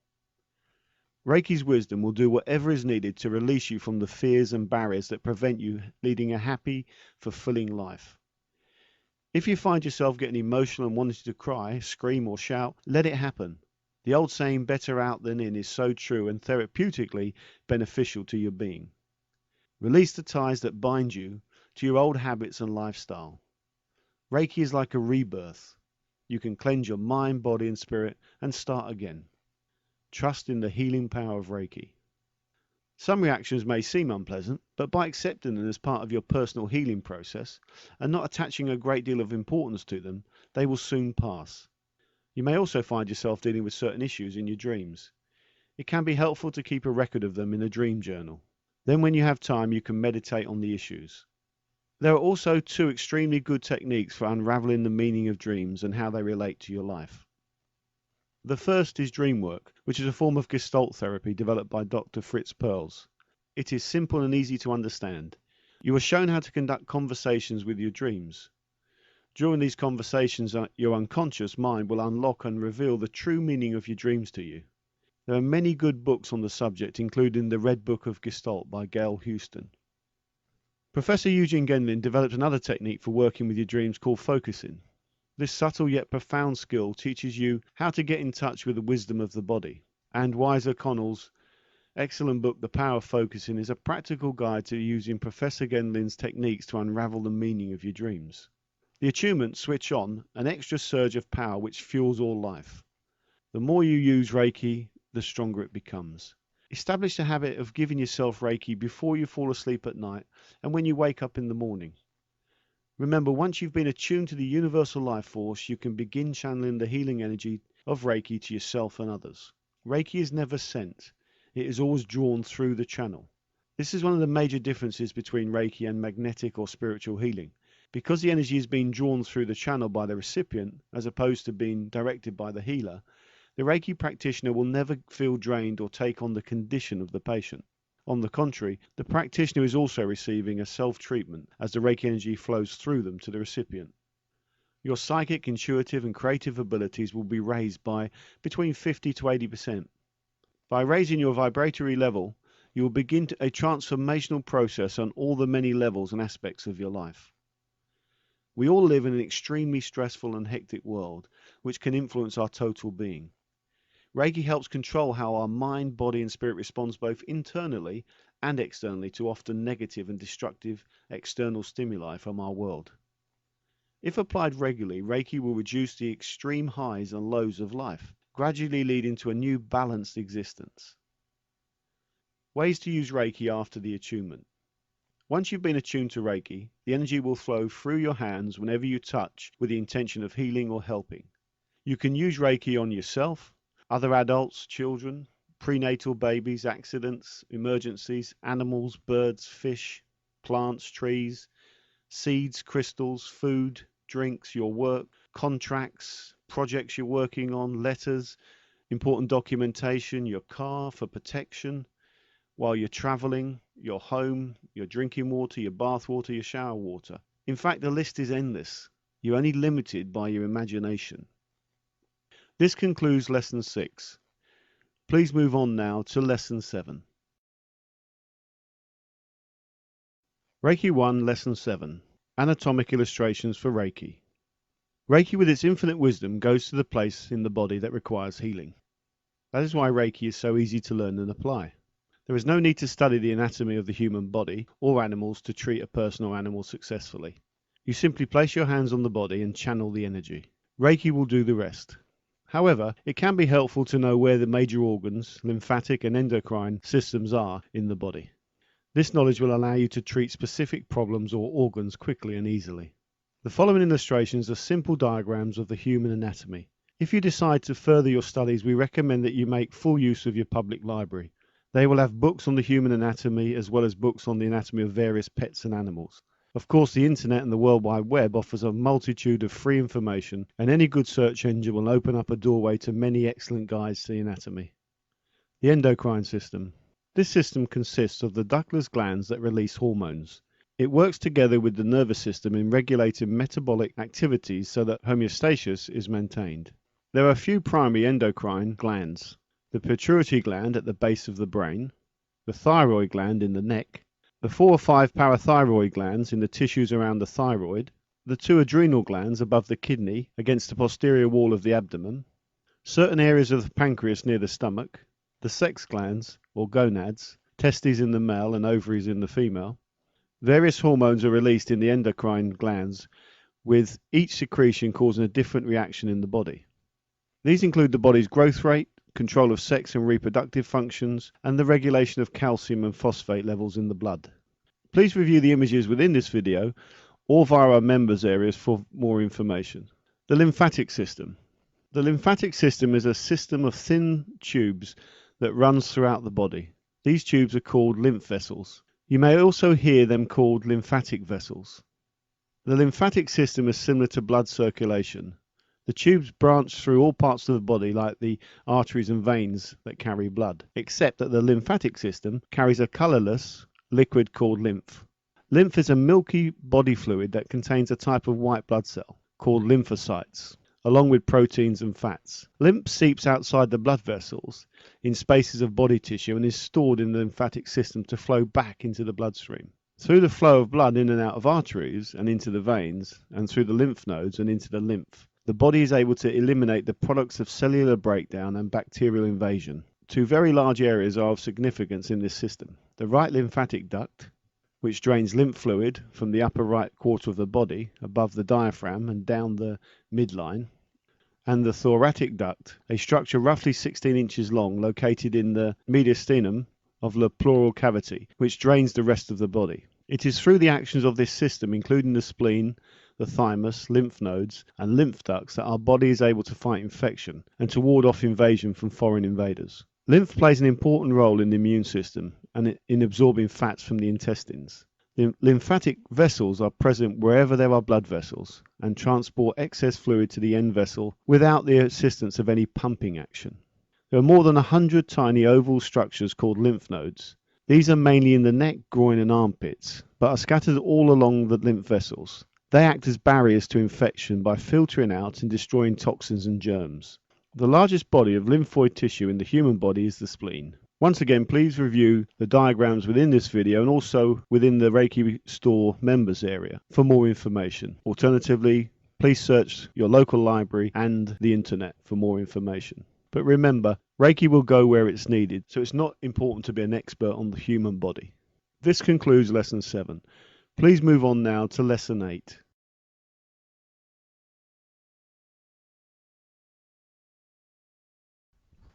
Reiki's wisdom will do whatever is needed to release you from the fears and barriers that prevent you leading a happy, fulfilling life. If you find yourself getting emotional and wanting to cry, scream, or shout, let it happen. The old saying, better out than in, is so true and therapeutically beneficial to your being. Release the ties that bind you to your old habits and lifestyle. Reiki is like a rebirth. You can cleanse your mind, body, and spirit and start again. Trust in the healing power of Reiki. Some reactions may seem unpleasant, but by accepting them as part of your personal healing process and not attaching a great deal of importance to them, they will soon pass. You may also find yourself dealing with certain issues in your dreams. It can be helpful to keep a record of them in a dream journal. Then when you have time, you can meditate on the issues. There are also 2 extremely good techniques for unraveling the meaning of dreams and how they relate to your life. The first is dream work, which is a form of Gestalt therapy developed by Dr. Fritz Perls. It is simple and easy to understand. You are shown how to conduct conversations with your dreams. During these conversations, your unconscious mind will unlock and reveal the true meaning of your dreams to you. There are many good books on the subject, including The Red Book of Gestalt by Gail Houston. Professor Eugene Gendlin developed another technique for working with your dreams called focusing. This subtle yet profound skill teaches you how to get in touch with the wisdom of the body. And Weiser Connell's excellent book, The Power of Focusing, is a practical guide to using Professor Gendlin's techniques to unravel the meaning of your dreams. The attunements switch on an extra surge of power which fuels all life. The more you use Reiki, the stronger it becomes. Establish the habit of giving yourself Reiki before you fall asleep at night and when you wake up in the morning. Remember, once you've been attuned to the universal life force, you can begin channeling the healing energy of Reiki to yourself and others. Reiki is never sent. It is always drawn through the channel. This is one of the major differences between Reiki and magnetic or spiritual healing. Because the energy is being drawn through the channel by the recipient, as opposed to being directed by the healer, the Reiki practitioner will never feel drained or take on the condition of the patient. On the contrary, the practitioner is also receiving a self-treatment as the Reiki energy flows through them to the recipient. Your psychic, intuitive, and creative abilities will be raised by between 50 to 80%. By raising your vibratory level, you will begin a transformational process on all the many levels and aspects of your life. We all live in an extremely stressful and hectic world, which can influence our total being. Reiki helps control how our mind, body, and spirit responds both internally and externally to often negative and destructive external stimuli from our world. If applied regularly, Reiki will reduce the extreme highs and lows of life, gradually leading to a new balanced existence. Ways to use Reiki after the attunement. Once you've been attuned to Reiki, the energy will flow through your hands whenever you touch with the intention of healing or helping. You can use Reiki on yourself, other adults, children, prenatal babies, accidents, emergencies, animals, birds, fish, plants, trees, seeds, crystals, food, drinks, your work, contracts, projects you're working on, letters, important documentation, your car for protection, while you're traveling, your home, your drinking water, your bath water, your shower water. In fact, the list is endless. You're only limited by your imagination. This concludes Lesson 6. Please move on now to Lesson 7. Reiki 1, Lesson 7. Anatomic Illustrations for Reiki. Reiki, with its infinite wisdom, goes to the place in the body that requires healing. That is why Reiki is so easy to learn and apply. There is no need to study the anatomy of the human body or animals to treat a person or animal successfully. You simply place your hands on the body and channel the energy. Reiki will do the rest. However, it can be helpful to know where the major organs, lymphatic and endocrine systems are in the body. This knowledge will allow you to treat specific problems or organs quickly and easily. The following illustrations are simple diagrams of the human anatomy. If you decide to further your studies, we recommend that you make full use of your public library. They will have books on the human anatomy as well as books on the anatomy of various pets and animals. Of course, the internet and the World Wide Web offers a multitude of free information, and any good search engine will open up a doorway to many excellent guides to the anatomy. The endocrine system. This system consists of the ductless glands that release hormones. It works together with the nervous system in regulating metabolic activities so that homeostasis is maintained. There are a few primary endocrine glands: the pituitary gland at the base of the brain, the thyroid gland in the neck, the 4 or 5 parathyroid glands in the tissues around the thyroid, the 2 adrenal glands above the kidney against the posterior wall of the abdomen, certain areas of the pancreas near the stomach, the sex glands or gonads, testes in the male and ovaries in the female. Various hormones are released in the endocrine glands, with each secretion causing a different reaction in the body. These include the body's growth rate, control of sex and reproductive functions, and the regulation of calcium and phosphate levels in the blood. Please review the images within this video or via our members areas for more information. The lymphatic system. The lymphatic system is a system of thin tubes that runs throughout the body. These tubes are called lymph vessels. You may also hear them called lymphatic vessels. The lymphatic system is similar to blood circulation. The tubes branch through all parts of the body like the arteries and veins that carry blood, except that the lymphatic system carries a colorless liquid called lymph. Lymph is a milky body fluid that contains a type of white blood cell called lymphocytes, along with proteins and fats. Lymph seeps outside the blood vessels in spaces of body tissue and is stored in the lymphatic system to flow back into the bloodstream. Through the flow of blood in and out of arteries and into the veins, and through the lymph nodes and into the lymph, the body is able to eliminate the products of cellular breakdown and bacterial invasion. 2 very large areas are of significance in this system: the right lymphatic duct, which drains lymph fluid from the upper right quarter of the body above the diaphragm and down the midline, and the thoracic duct, a structure roughly 16 inches long located in the mediastinum of the pleural cavity, which drains the rest of the body. It is through the actions of this system, including the spleen, the thymus, lymph nodes, and lymph ducts, that our body is able to fight infection and to ward off invasion from foreign invaders. Lymph plays an important role in the immune system and in absorbing fats from the intestines. The lymphatic vessels are present wherever there are blood vessels and transport excess fluid to the end vessel without the assistance of any pumping action. There are more than 100 tiny oval structures called lymph nodes. These are mainly in the neck, groin and armpits, but are scattered all along the lymph vessels. They act as barriers to infection by filtering out and destroying toxins and germs. The largest body of lymphoid tissue in the human body is the spleen. Once again, please review the diagrams within this video and also within the Reiki Store members area for more information. Alternatively, please search your local library and the internet for more information. But remember, Reiki will go where it's needed, so it's not important to be an expert on the human body. This concludes Lesson 7. Please move on now to Lesson 8.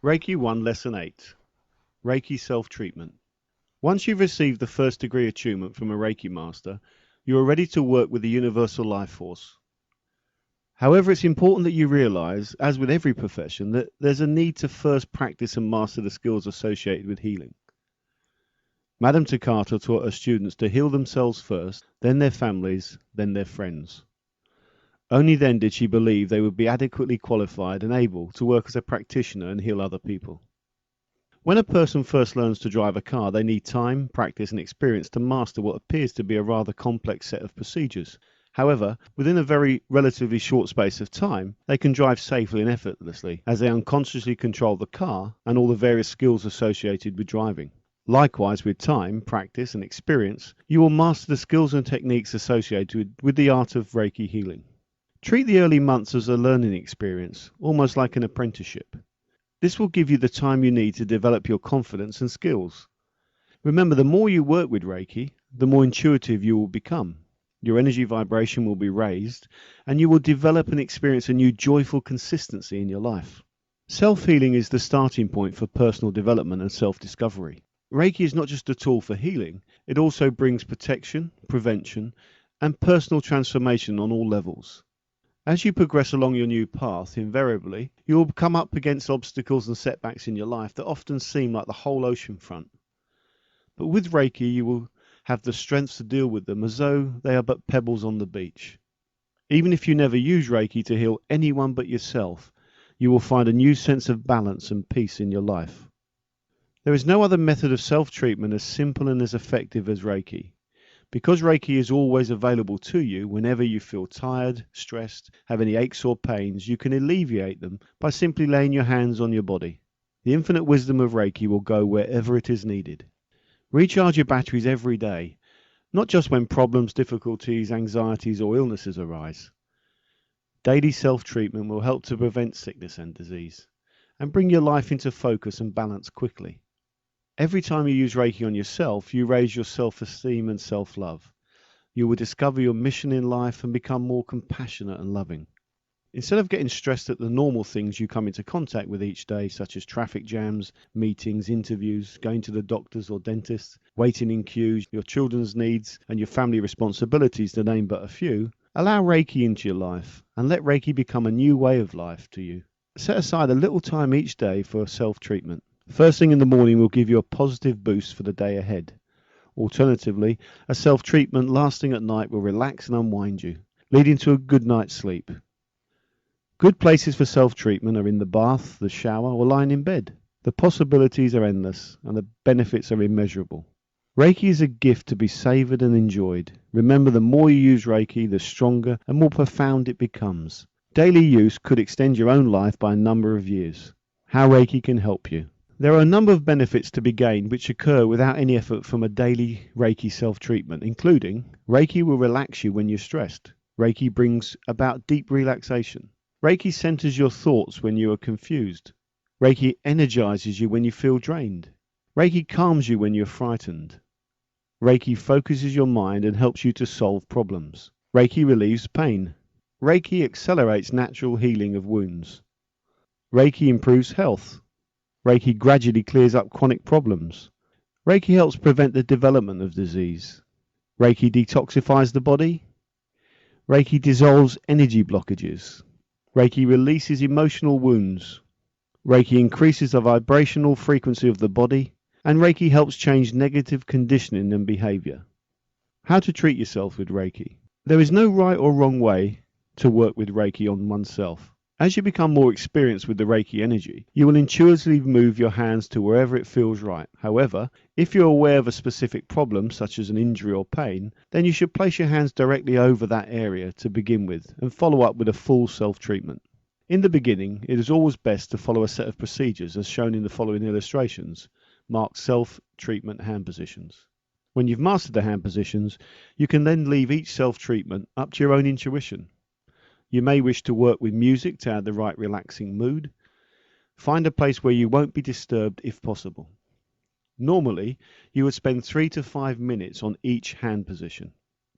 Reiki 1, Lesson 8. Reiki Self-Treatment. Once you've received the first degree attunement from a Reiki master, you are ready to work with the universal life force. However, it's important that you realize, as with every profession, that there's a need to first practice and master the skills associated with healing. Madame Takata taught her students to heal themselves first, then their families, then their friends. Only then did she believe they would be adequately qualified and able to work as a practitioner and heal other people. When a person first learns to drive a car, they need time, practice, and experience to master what appears to be a rather complex set of procedures. However, within a very relatively short space of time, they can drive safely and effortlessly as they unconsciously control the car and all the various skills associated with driving. Likewise, with time, practice, and experience, you will master the skills and techniques associated with the art of Reiki healing. Treat the early months as a learning experience, almost like an apprenticeship. This will give you the time you need to develop your confidence and skills. Remember, the more you work with Reiki, the more intuitive you will become. Your energy vibration will be raised, and you will develop and experience a new joyful consistency in your life. Self-healing is the starting point for personal development and self-discovery. Reiki is not just a tool for healing, it also brings protection, prevention, and personal transformation on all levels. As you progress along your new path, invariably, you will come up against obstacles and setbacks in your life that often seem like the whole ocean front. But with Reiki, you will have the strength to deal with them as though they are but pebbles on the beach. Even if you never use Reiki to heal anyone but yourself, you will find a new sense of balance and peace in your life. There is no other method of self-treatment as simple and as effective as Reiki. Because Reiki is always available to you whenever you feel tired, stressed, have any aches or pains, you can alleviate them by simply laying your hands on your body. The infinite wisdom of Reiki will go wherever it is needed. Recharge your batteries every day, not just when problems, difficulties, anxieties or illnesses arise. Daily self-treatment will help to prevent sickness and disease, and bring your life into focus and balance quickly. Every time you use Reiki on yourself, you raise your self-esteem and self-love. You will discover your mission in life and become more compassionate and loving. Instead of getting stressed at the normal things you come into contact with each day, such as traffic jams, meetings, interviews, going to the doctors or dentists, waiting in queues, your children's needs, and your family responsibilities, to name but a few, allow Reiki into your life and let Reiki become a new way of life to you. Set aside a little time each day for self-treatment. First thing in the morning will give you a positive boost for the day ahead. Alternatively, a self-treatment lasting at night will relax and unwind you, leading to a good night's sleep. Good places for self-treatment are in the bath, the shower, or lying in bed. The possibilities are endless, and the benefits are immeasurable. Reiki is a gift to be savoured and enjoyed. Remember, the more you use Reiki, the stronger and more profound it becomes. Daily use could extend your own life by a number of years. How Reiki can help you. There are a number of benefits to be gained which occur without any effort from a daily Reiki self-treatment, including Reiki will relax you when you're stressed. Reiki brings about deep relaxation. Reiki centers your thoughts when you are confused. Reiki energizes you when you feel drained. Reiki calms you when you're frightened. Reiki focuses your mind and helps you to solve problems. Reiki relieves pain. Reiki accelerates natural healing of wounds. Reiki improves health. Reiki gradually clears up chronic problems. Reiki helps prevent the development of disease. Reiki detoxifies the body. Reiki dissolves energy blockages. Reiki releases emotional wounds. Reiki increases the vibrational frequency of the body. And Reiki helps change negative conditioning and behavior. How to treat yourself with Reiki. There is no right or wrong way to work with Reiki on oneself. As you become more experienced with the Reiki energy, you will intuitively move your hands to wherever it feels right. However, if you're aware of a specific problem, such as an injury or pain, then you should place your hands directly over that area to begin with and follow up with a full self-treatment. In the beginning, it is always best to follow a set of procedures as shown in the following illustrations, marked self-treatment hand positions. When you've mastered the hand positions, you can then leave each self-treatment up to your own intuition. You may wish to work with music to add the right relaxing mood. Find a place where you won't be disturbed if possible. Normally, you would spend 3 to 5 minutes on each hand position.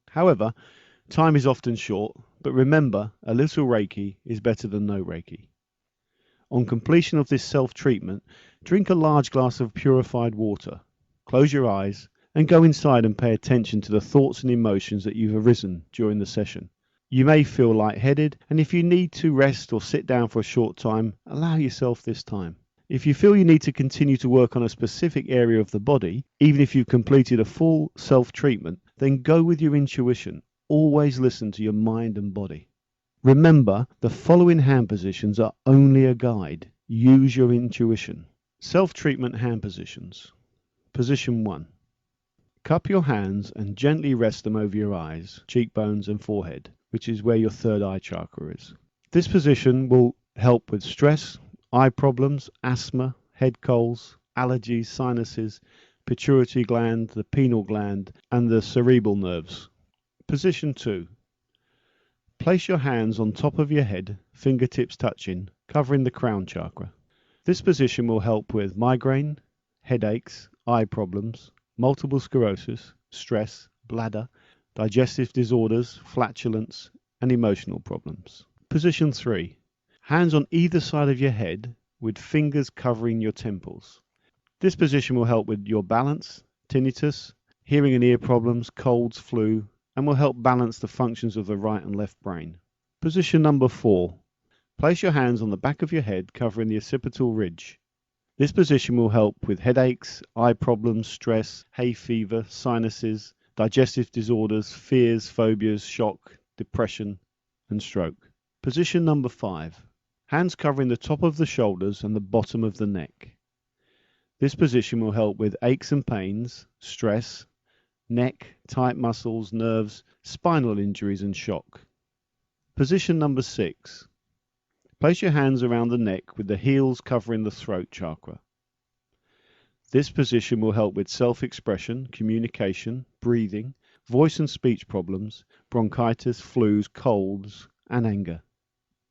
However, time is often short, but remember, a little Reiki is better than no Reiki. On completion of this self-treatment, drink a large glass of purified water. Close your eyes and go inside and pay attention to the thoughts and emotions that you've arisen during the session. You may feel lightheaded, and if you need to rest or sit down for a short time, allow yourself this time. If you feel you need to continue to work on a specific area of the body, even if you've completed a full self-treatment, then go with your intuition. Always listen to your mind and body. Remember, the following hand positions are only a guide. Use your intuition. Self-treatment hand positions. Position 1. Cup your hands and gently rest them over your eyes, cheekbones and forehead, which is where your third eye chakra is. This position will help with stress, eye problems, asthma, head colds, allergies, sinuses, pituitary gland, the pineal gland, and the cerebral nerves. Position 2. Place your hands on top of your head, fingertips touching, covering the crown chakra. This position will help with migraine, headaches, eye problems, multiple sclerosis, stress, bladder, digestive disorders, flatulence, and emotional problems. Position 3. Hands on either side of your head with fingers covering your temples. This position will help with your balance, tinnitus, hearing and ear problems, colds, flu, and will help balance the functions of the right and left brain. Position number 4. Place your hands on the back of your head covering the occipital ridge. This position will help with headaches, eye problems, stress, hay fever, sinuses, digestive disorders, fears, phobias, shock, depression, and stroke. Position number 5. Hands covering the top of the shoulders and the bottom of the neck. This position will help with aches and pains, stress, neck, tight muscles, nerves, spinal injuries, and shock. Position number 6. Place your hands around the neck with the heels covering the throat chakra. This position will help with self-expression, communication, breathing, voice and speech problems, bronchitis, flus, colds, and anger.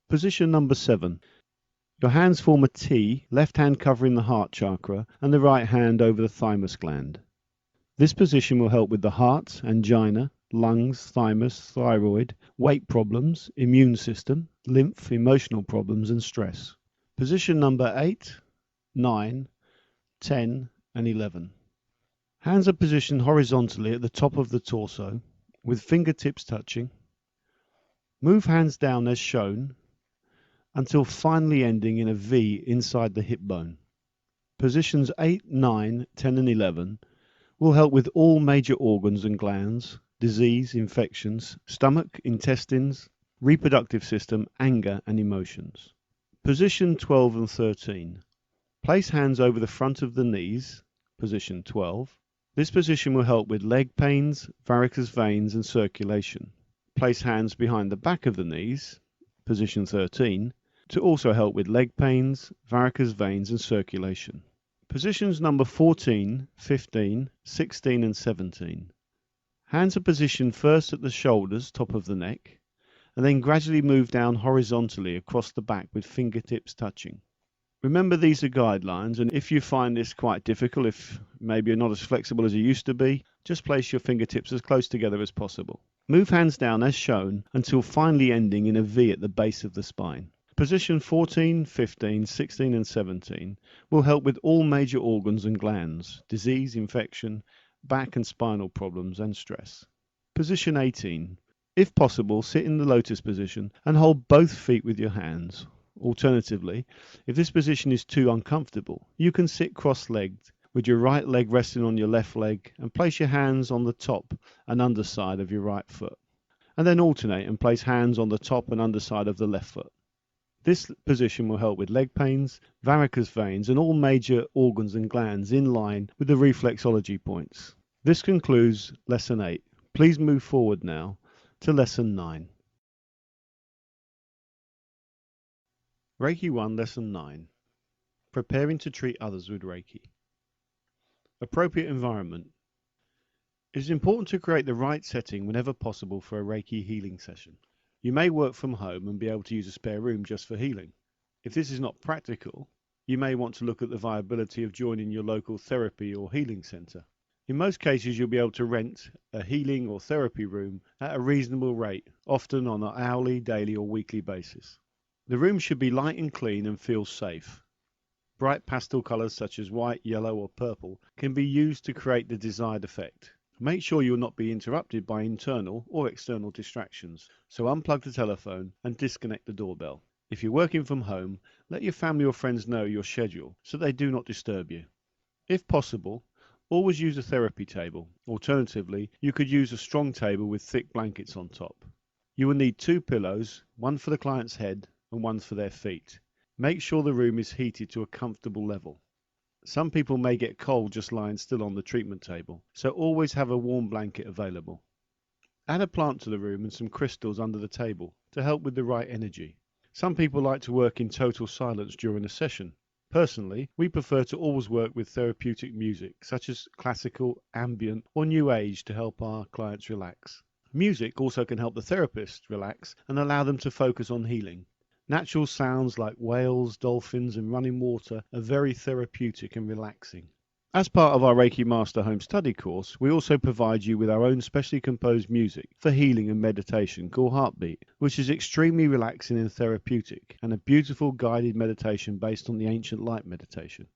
Position number 7. Your hands form a T, left hand covering the heart chakra and the right hand over the thymus gland. This position will help with the heart, angina, lungs, thymus, thyroid, weight problems, immune system, lymph, emotional problems, and stress. Position number 8, 9, 10, and 11. Hands are positioned horizontally at the top of the torso, with fingertips touching. Move hands down as shown, until finally ending in a V inside the hip bone. Positions 8, 9, 10, and 11 will help with all major organs and glands, disease, infections, stomach, intestines, reproductive system, anger, and emotions. Position 12 and 13. Place hands over the front of the knees, position 12. This position will help with leg pains, varicose veins, and circulation. Place hands behind the back of the knees, position 13, to also help with leg pains, varicose veins, and circulation. Positions number 14, 15, 16, and 17. Hands are positioned first at the shoulders, top of the neck, and then gradually move down horizontally across the back with fingertips touching. Remember, these are guidelines, and if you find this quite difficult, if maybe you're not as flexible as you used to be, just place your fingertips as close together as possible. Move hands down as shown until finally ending in a V at the base of the spine. Position 14, 15, 16, and 17 will help with all major organs and glands, disease, infection, back and spinal problems, and stress. Position 18. If possible, sit in the lotus position and hold both feet with your hands. Alternatively, if this position is too uncomfortable, you can sit cross-legged with your right leg resting on your left leg and place your hands on the top and underside of your right foot. And then alternate and place hands on the top and underside of the left foot. This position will help with leg pains, varicose veins, and all major organs and glands in line with the reflexology points. This concludes Lesson 8. Please move forward now to Lesson 9. Reiki 1, Lesson 9. Preparing to treat others with Reiki. Appropriate environment. It is important to create the right setting whenever possible for a Reiki healing session. You may work from home and be able to use a spare room just for healing. If this is not practical, you may want to look at the viability of joining your local therapy or healing centre. In most cases, you'll be able to rent a healing or therapy room at a reasonable rate, often on an hourly, daily, or weekly basis. The room should be light and clean and feel safe. Bright pastel colours such as white, yellow, or purple can be used to create the desired effect. Make sure you will not be interrupted by internal or external distractions, so unplug the telephone and disconnect the doorbell. If you're working from home, let your family or friends know your schedule so they do not disturb you. If possible, always use a therapy table. Alternatively, you could use a strong table with thick blankets on top. You will need 2 pillows, one for the client's head and one for their feet. Make sure the room is heated to a comfortable level. Some people may get cold just lying still on the treatment table, so always have a warm blanket available. Add a plant to the room and some crystals under the table to help with the right energy. Some people like to work in total silence during a session. Personally, we prefer to always work with therapeutic music, such as classical, ambient, or new age to help our clients relax. Music also can help the therapist relax and allow them to focus on healing. Natural sounds like whales, dolphins, and running water are very therapeutic and relaxing. As part of our Reiki Master Home Study course, we also provide you with our own specially composed music for healing and meditation called Heartbeat, which is extremely relaxing and therapeutic, and a beautiful guided meditation based on the ancient light meditation.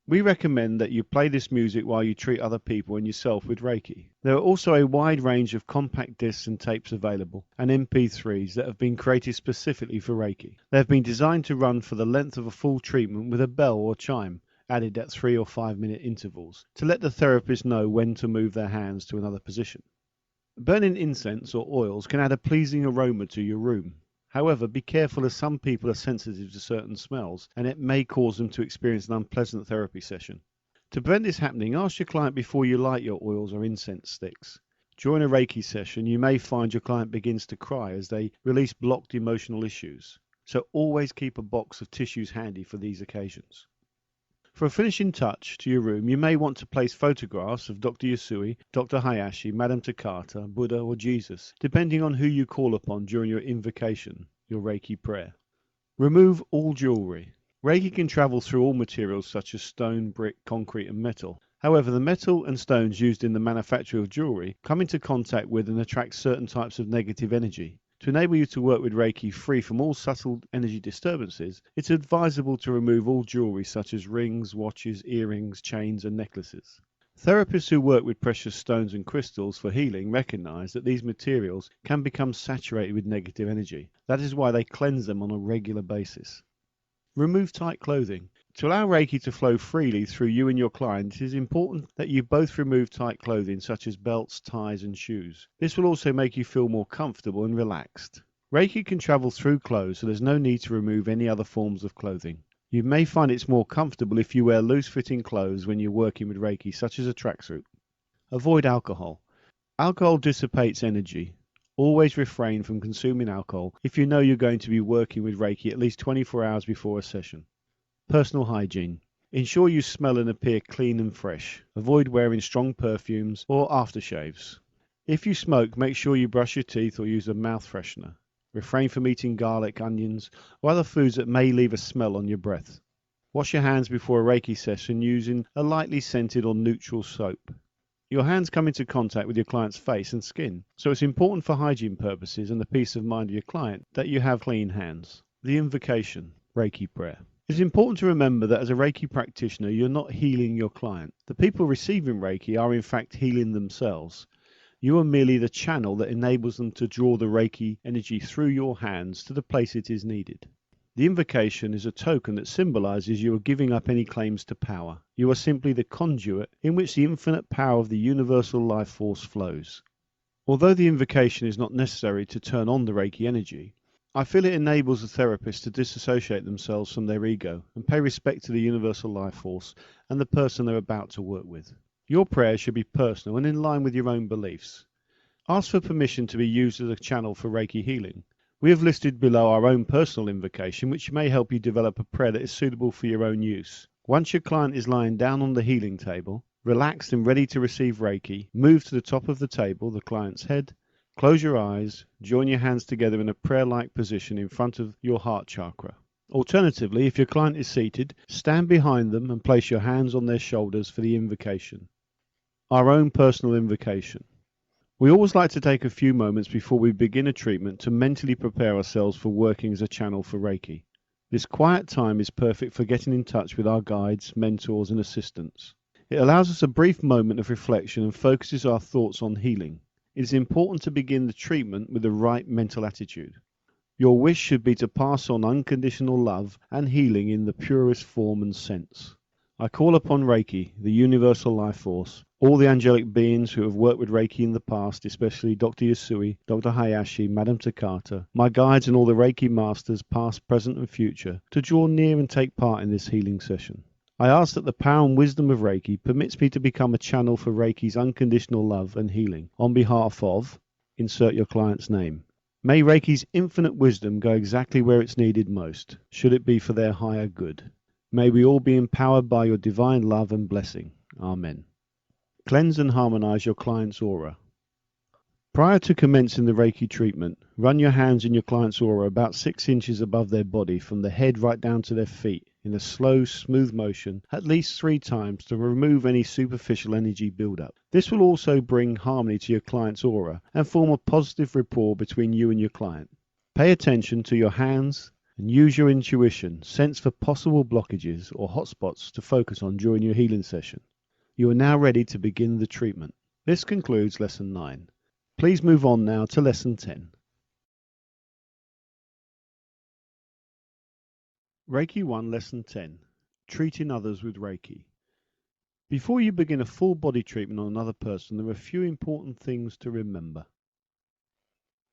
We recommend that you play this music while you treat other people and yourself with Reiki. There are also a wide range of compact discs and tapes available, and MP3s that have been created specifically for Reiki. They have been designed to run for the length of a full treatment with a bell or chime added at 3 or 5 minute intervals to let the therapist know when to move their hands to another position. Burning incense or oils can add a pleasing aroma to your room. However, be careful as some people are sensitive to certain smells and it may cause them to experience an unpleasant therapy session. To prevent this happening, ask your client before you light your oils or incense sticks. During a Reiki session, you may find your client begins to cry as they release blocked emotional issues. So always keep a box of tissues handy for these occasions. For a finishing touch to your room, you may want to place photographs of Dr. Yasui, Dr. Hayashi, Madame Takata, Buddha or Jesus, depending on who you call upon during your invocation, your Reiki prayer. Remove all jewelry. Reiki can travel through all materials such as stone, brick, concrete and metal. However, the metal and stones used in the manufacture of jewelry come into contact with and attract certain types of negative energy. To enable you to work with Reiki free from all subtle energy disturbances, it's advisable to remove all jewelry such as rings, watches, earrings, chains and necklaces. Therapists who work with precious stones and crystals for healing recognize that these materials can become saturated with negative energy. That is why they cleanse them on a regular basis. Remove tight clothing. To allow Reiki to flow freely through you and your client, it is important that you both remove tight clothing such as belts, ties and shoes. This will also make you feel more comfortable and relaxed. Reiki can travel through clothes, so there's no need to remove any other forms of clothing. You may find it's more comfortable if you wear loose-fitting clothes when you're working with Reiki, such as a tracksuit. Avoid alcohol. Alcohol dissipates energy. Always refrain from consuming alcohol if you know you're going to be working with Reiki at least 24 hours before a session. Personal hygiene. Ensure you smell and appear clean and fresh. Avoid wearing strong perfumes or aftershaves. If you smoke, make sure you brush your teeth or use a mouth freshener. Refrain from eating garlic, onions, or other foods that may leave a smell on your breath. Wash your hands before a Reiki session using a lightly scented or neutral soap. Your hands come into contact with your client's face and skin, so it's important for hygiene purposes and the peace of mind of your client that you have clean hands. The invocation, Reiki prayer. It's important to remember that as a Reiki practitioner, you're not healing your client. The people receiving Reiki are in fact healing themselves. You are merely the channel that enables them to draw the Reiki energy through your hands to the place it is needed. The invocation is a token that symbolizes you are giving up any claims to power. You are simply the conduit in which the infinite power of the universal life force flows. Although the invocation is not necessary to turn on the Reiki energy, I feel it enables the therapist to disassociate themselves from their ego and pay respect to the universal life force and the person they're about to work with. Your prayer should be personal and in line with your own beliefs. Ask for permission to be used as a channel for Reiki healing. We have listed below our own personal invocation, which may help you develop a prayer that is suitable for your own use. Once your client is lying down on the healing table, relaxed and ready to receive Reiki, move to the top of the table, the client's head. Close your eyes, join your hands together in a prayer-like position in front of your heart chakra. Alternatively, if your client is seated, stand behind them and place your hands on their shoulders for the invocation. Our own personal invocation. We always like to take a few moments before we begin a treatment to mentally prepare ourselves for working as a channel for Reiki. This quiet time is perfect for getting in touch with our guides, mentors and assistants. It allows us a brief moment of reflection and focuses our thoughts on healing. It is important to begin the treatment with the right mental attitude. Your wish should be to pass on unconditional love and healing in the purest form and sense. I call upon Reiki, the universal life force, All the angelic beings who have worked with Reiki in the past, especially Dr. Yasui, Dr. Hayashi, Madame Takata, my guides and all the Reiki masters, past, present and future, to draw near and take part in this healing session. I ask that the power and wisdom of Reiki permits me to become a channel for Reiki's unconditional love and healing on behalf of, insert your client's name. May Reiki's infinite wisdom go exactly where it's needed most, should it be for their higher good. May we all be empowered by your divine love and blessing. Amen. Cleanse and harmonize your client's aura. Prior to commencing the Reiki treatment, run your hands in your client's aura about 6 inches above their body from the head right down to their feet in a slow, smooth motion at least 3 times to remove any superficial energy buildup. This will also bring harmony to your client's aura and form a positive rapport between you and your client. Pay attention to your hands and use your intuition, sense for possible blockages or hotspots to focus on during your healing session. You are now ready to begin the treatment. This concludes Lesson 9. Please move on now to Lesson 10. Reiki 1, Lesson 10. Treating others with Reiki. Before you begin a full body treatment on another person, there are a few important things to remember.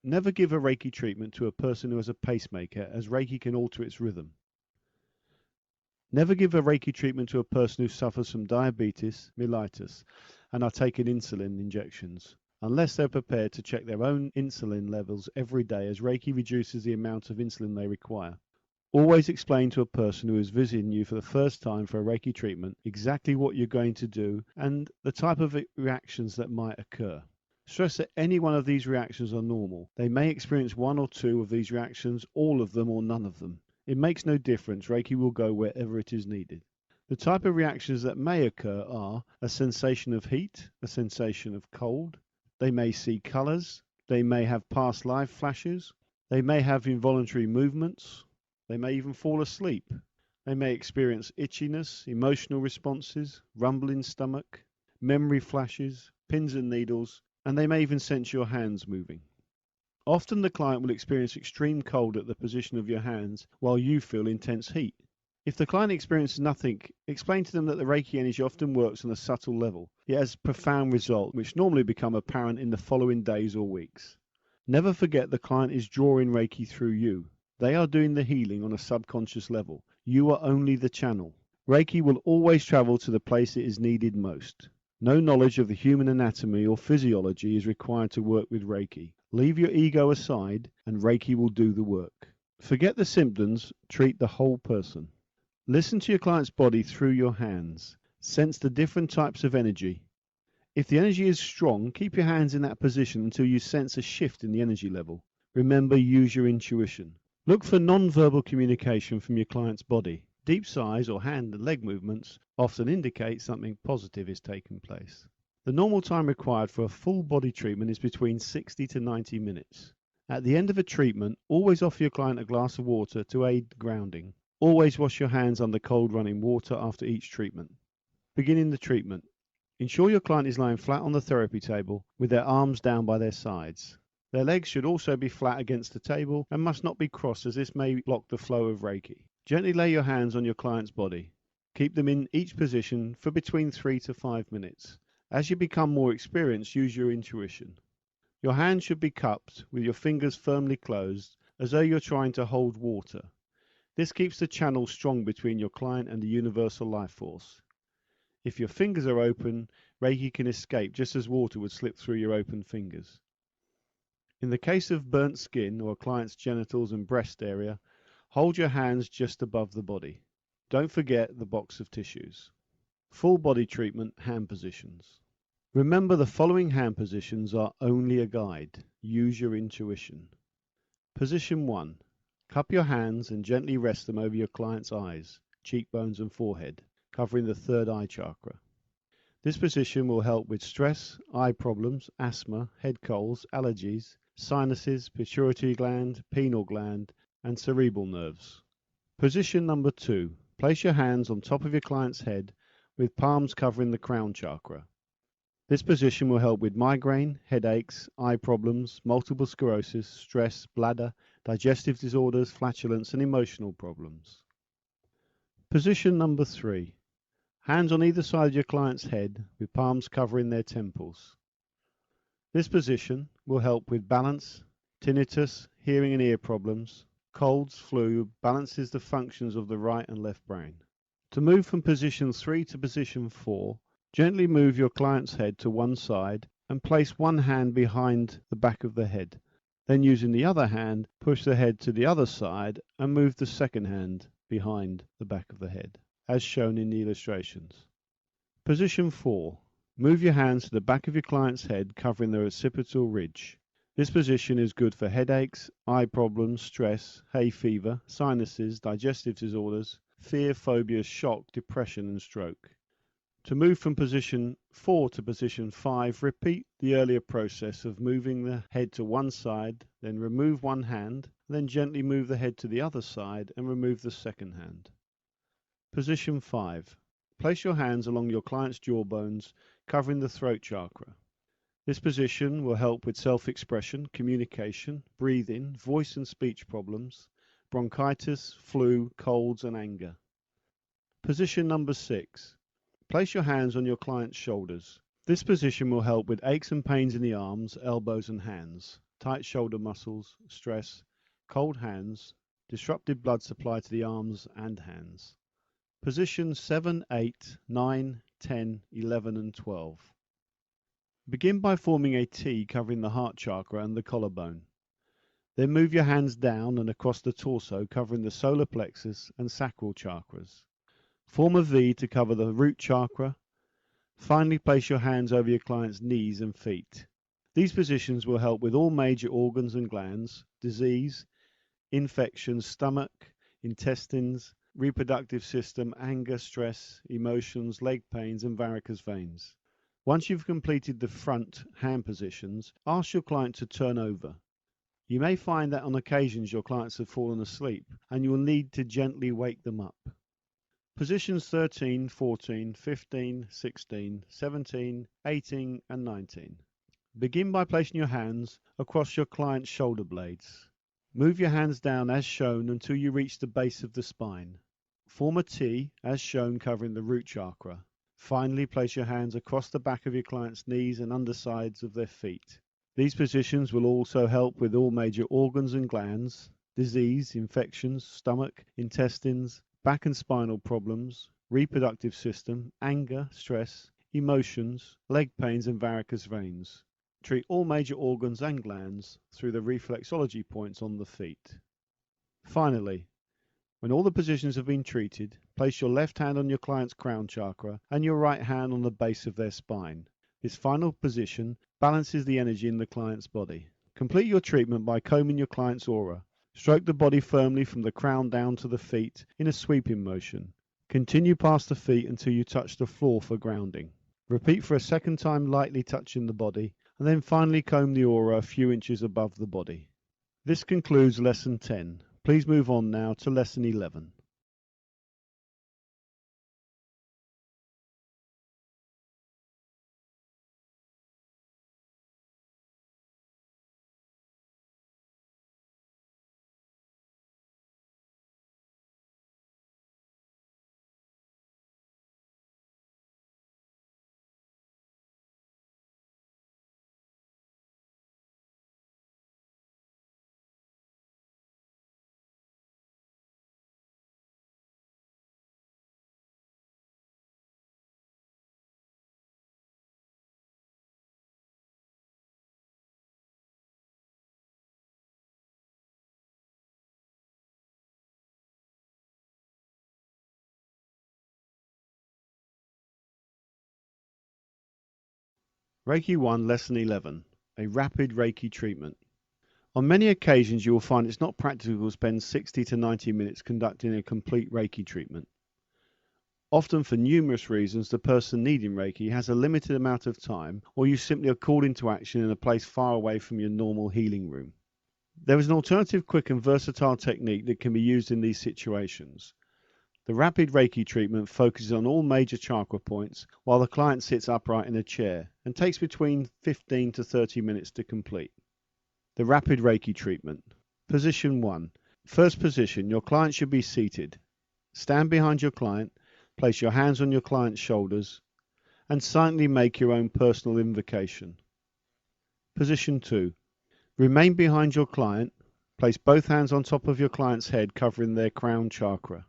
Never give a Reiki treatment to a person who has a pacemaker, as Reiki can alter its rhythm. Never give a Reiki treatment to a person who suffers from diabetes, mellitus, and are taking insulin injections, unless they're prepared to check their own insulin levels every day, as Reiki reduces the amount of insulin they require. Always explain to a person who is visiting you for the first time for a Reiki treatment exactly what you're going to do and the type of reactions that might occur. Stress that any one of these reactions are normal. They may experience 1 or 2 of these reactions, all of them or none of them. It makes no difference. Reiki will go wherever it is needed. The type of reactions that may occur are a sensation of heat, a sensation of cold. They may see colors. They may have past life flashes. They may have involuntary movements. They may even fall asleep. They may experience itchiness, emotional responses, rumbling stomach, memory flashes, pins and needles, and they may even sense your hands moving. Often the client will experience extreme cold at the position of your hands while you feel intense heat. If the client experiences nothing, explain to them that the Reiki energy often works on a subtle level, yet has profound results which normally become apparent in the following days or weeks. Never forget the client is drawing Reiki through you. They are doing the healing on a subconscious level. You are only the channel. Reiki will always travel to the place it is needed most. No knowledge of the human anatomy or physiology is required to work with Reiki. Leave your ego aside and Reiki will do the work. Forget the symptoms, treat the whole person. Listen to your client's body through your hands. Sense the different types of energy. If the energy is strong, keep your hands in that position until you sense a shift in the energy level. Remember, use your intuition. Look for non-verbal communication from your client's body. Deep sighs or hand and leg movements often indicate something positive is taking place. The normal time required for a full body treatment is between 60 to 90 minutes. At the end of a treatment, always offer your client a glass of water to aid grounding. Always wash your hands under cold running water after each treatment. Beginning the treatment. Ensure your client is lying flat on the therapy table with their arms down by their sides. Their legs should also be flat against the table and must not be crossed, as this may block the flow of Reiki. Gently lay your hands on your client's body. Keep them in each position for between 3 to 5 minutes. As you become more experienced, use your intuition. Your hands should be cupped with your fingers firmly closed, as though you're trying to hold water. This keeps the channel strong between your client and the universal life force. If your fingers are open, Reiki can escape just as water would slip through your open fingers. In the case of burnt skin or a client's genitals and breast area, hold your hands just above the body. Don't forget the box of tissues. Full body treatment, hand positions. Remember, the following hand positions are only a guide. Use your intuition. Position 1. Cup your hands and gently rest them over your client's eyes, cheekbones and forehead, covering the third eye chakra. This position will help with stress, eye problems, asthma, head colds, allergies, sinuses, pituitary gland, pineal gland, and cerebral nerves. Position number 2. Place your hands on top of your client's head with palms covering the crown chakra. This position will help with migraine, headaches, eye problems, multiple sclerosis, stress, bladder, digestive disorders, flatulence, and emotional problems. Position number 3. Hands on either side of your client's head with palms covering their temples. This position will help with balance, tinnitus, hearing and ear problems, colds, flu, balances the functions of the right and left brain. To move from position 3 to position 4, gently move your client's head to one side and place one hand behind the back of the head. Then using the other hand, push the head to the other side and move the second hand behind the back of the head, as shown in the illustrations. Position 4. Move your hands to the back of your client's head, covering the occipital ridge. This position is good for headaches, eye problems, stress, hay fever, sinuses, digestive disorders, fear, phobia, shock, depression and stroke. To move from position 4 to position 5, repeat the earlier process of moving the head to one side, then remove one hand, then gently move the head to the other side and remove the second hand. Position 5. Place your hands along your client's jawbones, covering the throat chakra. This position will help with self-expression, communication, breathing, voice and speech problems, bronchitis, flu, colds and anger. Position number 6. Place your hands on your client's shoulders. This position will help with aches and pains in the arms, elbows and hands, tight shoulder muscles, stress, cold hands, disrupted blood supply to the arms and hands. Positions 7, 8, 9, 10, 11 and 12. Begin by forming a T covering the heart chakra and the collarbone. Then move your hands down and across the torso, covering the solar plexus and sacral chakras. Form a V to cover the root chakra. Finally, place your hands over your client's knees and feet. These positions will help with all major organs and glands, disease, infections, stomach, intestines, reproductive system, anger, stress, emotions, leg pains, and varicose veins. Once you've completed the front hand positions, ask your client to turn over. You may find that on occasions your clients have fallen asleep, and you will need to gently wake them up. Positions 13, 14, 15, 16, 17, 18, and 19. Begin by placing your hands across your client's shoulder blades. Move your hands down as shown until you reach the base of the spine. Form a T as shown, covering the root chakra. Finally, place your hands across the back of your client's knees and undersides of their feet. These positions will also help with all major organs and glands, disease, infections, stomach, intestines, back and spinal problems, reproductive system, anger, stress, emotions, leg pains and varicose veins. Treat all major organs and glands through the reflexology points on the feet. Finally, when all the positions have been treated, place your left hand on your client's crown chakra and your right hand on the base of their spine. This final position balances the energy in the client's body. Complete your treatment by combing your client's aura. Stroke the body firmly from the crown down to the feet in a sweeping motion. Continue past the feet until you touch the floor for grounding. Repeat for a second time, lightly touching the body, and then finally comb the aura a few inches above the body. This concludes Lesson 10. Please move on now to Lesson 11. Reiki 1, Lesson 11. A rapid Reiki treatment. On many occasions you will find it's not practical to spend 60 to 90 minutes conducting a complete Reiki treatment. Often, for numerous reasons, the person needing Reiki has a limited amount of time, or you simply are called into action in a place far away from your normal healing room. There is an alternative, quick and versatile technique that can be used in these situations. The rapid Reiki treatment focuses on all major chakra points while the client sits upright in a chair and takes between 15 to 30 minutes to complete. The rapid Reiki treatment. Position 1. First position, your client should be seated. Stand behind your client, place your hands on your client's shoulders and silently make your own personal invocation. Position 2. Remain behind your client. Place both hands on top of your client's head, covering their crown chakra.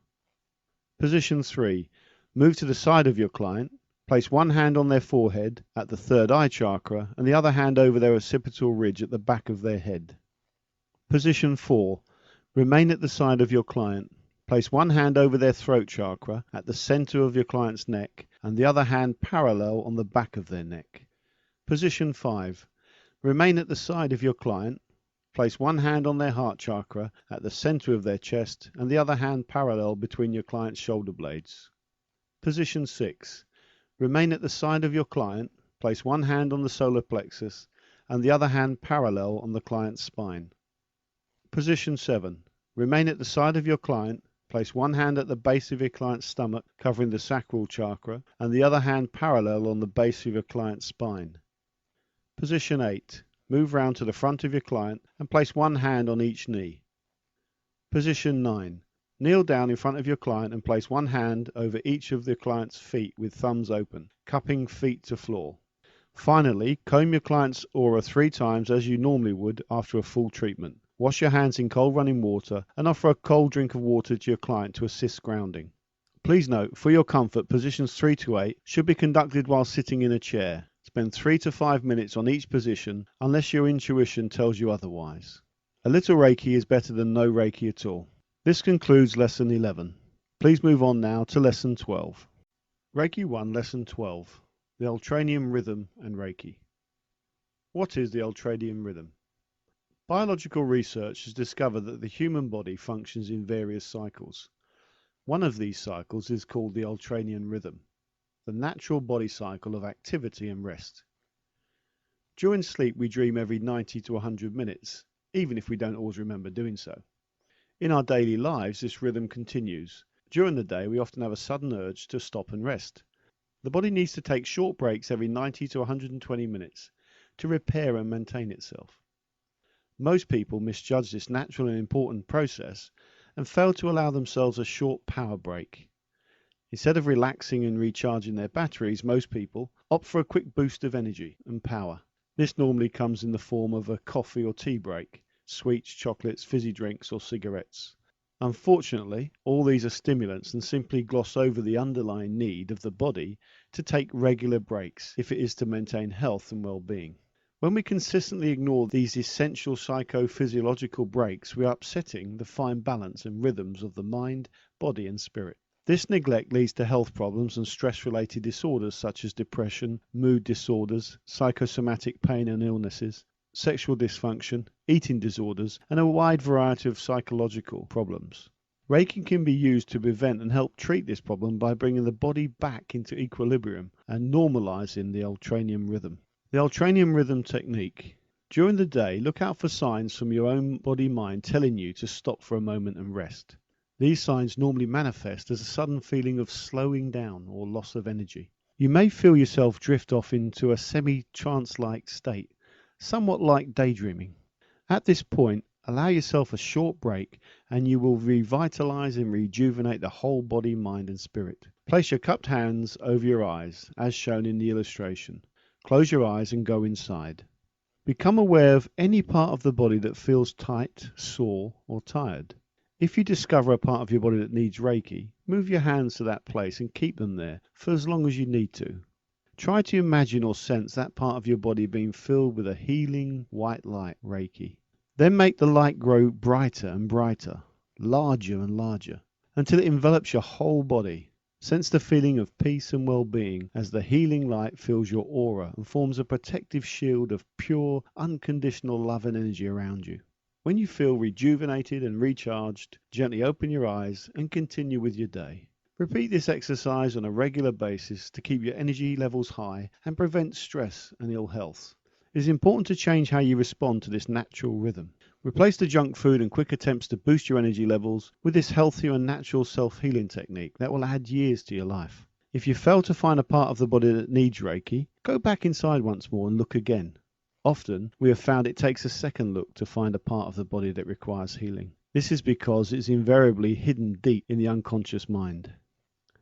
Position 3. Move to the side of your client. Place one hand on their forehead at the third eye chakra and the other hand over their occipital ridge at the back of their head. Position 4. Remain at the side of your client. Place one hand over their throat chakra at the center of your client's neck and the other hand parallel on the back of their neck. Position 5. Remain at the side of your client. Place one hand on their heart chakra at the center of their chest and the other hand parallel between your client's shoulder blades. Position 6. Remain at the side of your client. Place one hand on the solar plexus and the other hand parallel on the client's spine. Position 7. Remain at the side of your client. Place one hand at the base of your client's stomach, covering the sacral chakra, and the other hand parallel on the base of your client's spine. Position 8. Move round to the front of your client and place one hand on each knee. Position 9. Kneel down in front of your client and place one hand over each of the client's feet with thumbs open, cupping feet to floor. Finally, comb your client's aura 3 times as you normally would after a full treatment. Wash your hands in cold running water and offer a cold drink of water to your client to assist grounding. Please note, for your comfort, positions 3 to 8 should be conducted while sitting in a chair. Spend 3 to 5 minutes on each position unless your intuition tells you otherwise. A little Reiki is better than no Reiki at all. This concludes Lesson 11. Please move on now to Lesson 12. Reiki 1, Lesson 12. The Ultranian Rhythm and Reiki. What is the Ultranian Rhythm? Biological research has discovered that the human body functions in various cycles. One of these cycles is called the Ultranian Rhythm, the natural body cycle of activity and rest. During sleep, we dream every 90 to 100 minutes, even if we don't always remember doing so. In our daily lives, this rhythm continues. During the day, we often have a sudden urge to stop and rest. The body needs to take short breaks every 90 to 120 minutes to repair and maintain itself. Most people misjudge this natural and important process and fail to allow themselves a short power break. Instead of relaxing and recharging their batteries, most people opt for a quick boost of energy and power. This normally comes in the form of a coffee or tea break, sweets, chocolates, fizzy drinks, or cigarettes. Unfortunately, all these are stimulants and simply gloss over the underlying need of the body to take regular breaks if it is to maintain health and well-being. When we consistently ignore these essential psychophysiological breaks, we are upsetting the fine balance and rhythms of the mind, body, and spirit. This neglect leads to health problems and stress-related disorders such as depression, mood disorders, psychosomatic pain and illnesses, sexual dysfunction, eating disorders, and a wide variety of psychological problems. Reiki can be used to prevent and help treat this problem by bringing the body back into equilibrium and normalizing the ultranian rhythm. The ultranian rhythm technique. During the day, look out for signs from your own body-mind telling you to stop for a moment and rest. These signs normally manifest as a sudden feeling of slowing down or loss of energy. You may feel yourself drift off into a semi-trance-like state, somewhat like daydreaming. At this point, allow yourself a short break and you will revitalize and rejuvenate the whole body, mind and spirit. Place your cupped hands over your eyes, as shown in the illustration. Close your eyes and go inside. Become aware of any part of the body that feels tight, sore or tired. If you discover a part of your body that needs Reiki, move your hands to that place and keep them there for as long as you need to. Try to imagine or sense that part of your body being filled with a healing white light, Reiki. Then make the light grow brighter and brighter, larger and larger, until it envelops your whole body. Sense the feeling of peace and well-being as the healing light fills your aura and forms a protective shield of pure, unconditional love and energy around you. When you feel rejuvenated and recharged, gently open your eyes and continue with your day. Repeat this exercise on a regular basis to keep your energy levels high and prevent stress and ill health. It is important to change how you respond to this natural rhythm. Replace the junk food and quick attempts to boost your energy levels with this healthier and natural self-healing technique that will add years to your life. If you fail to find a part of the body that needs Reiki, go back inside once more and look again. Often, we have found it takes a second look to find a part of the body that requires healing. This is because it's invariably hidden deep in the unconscious mind.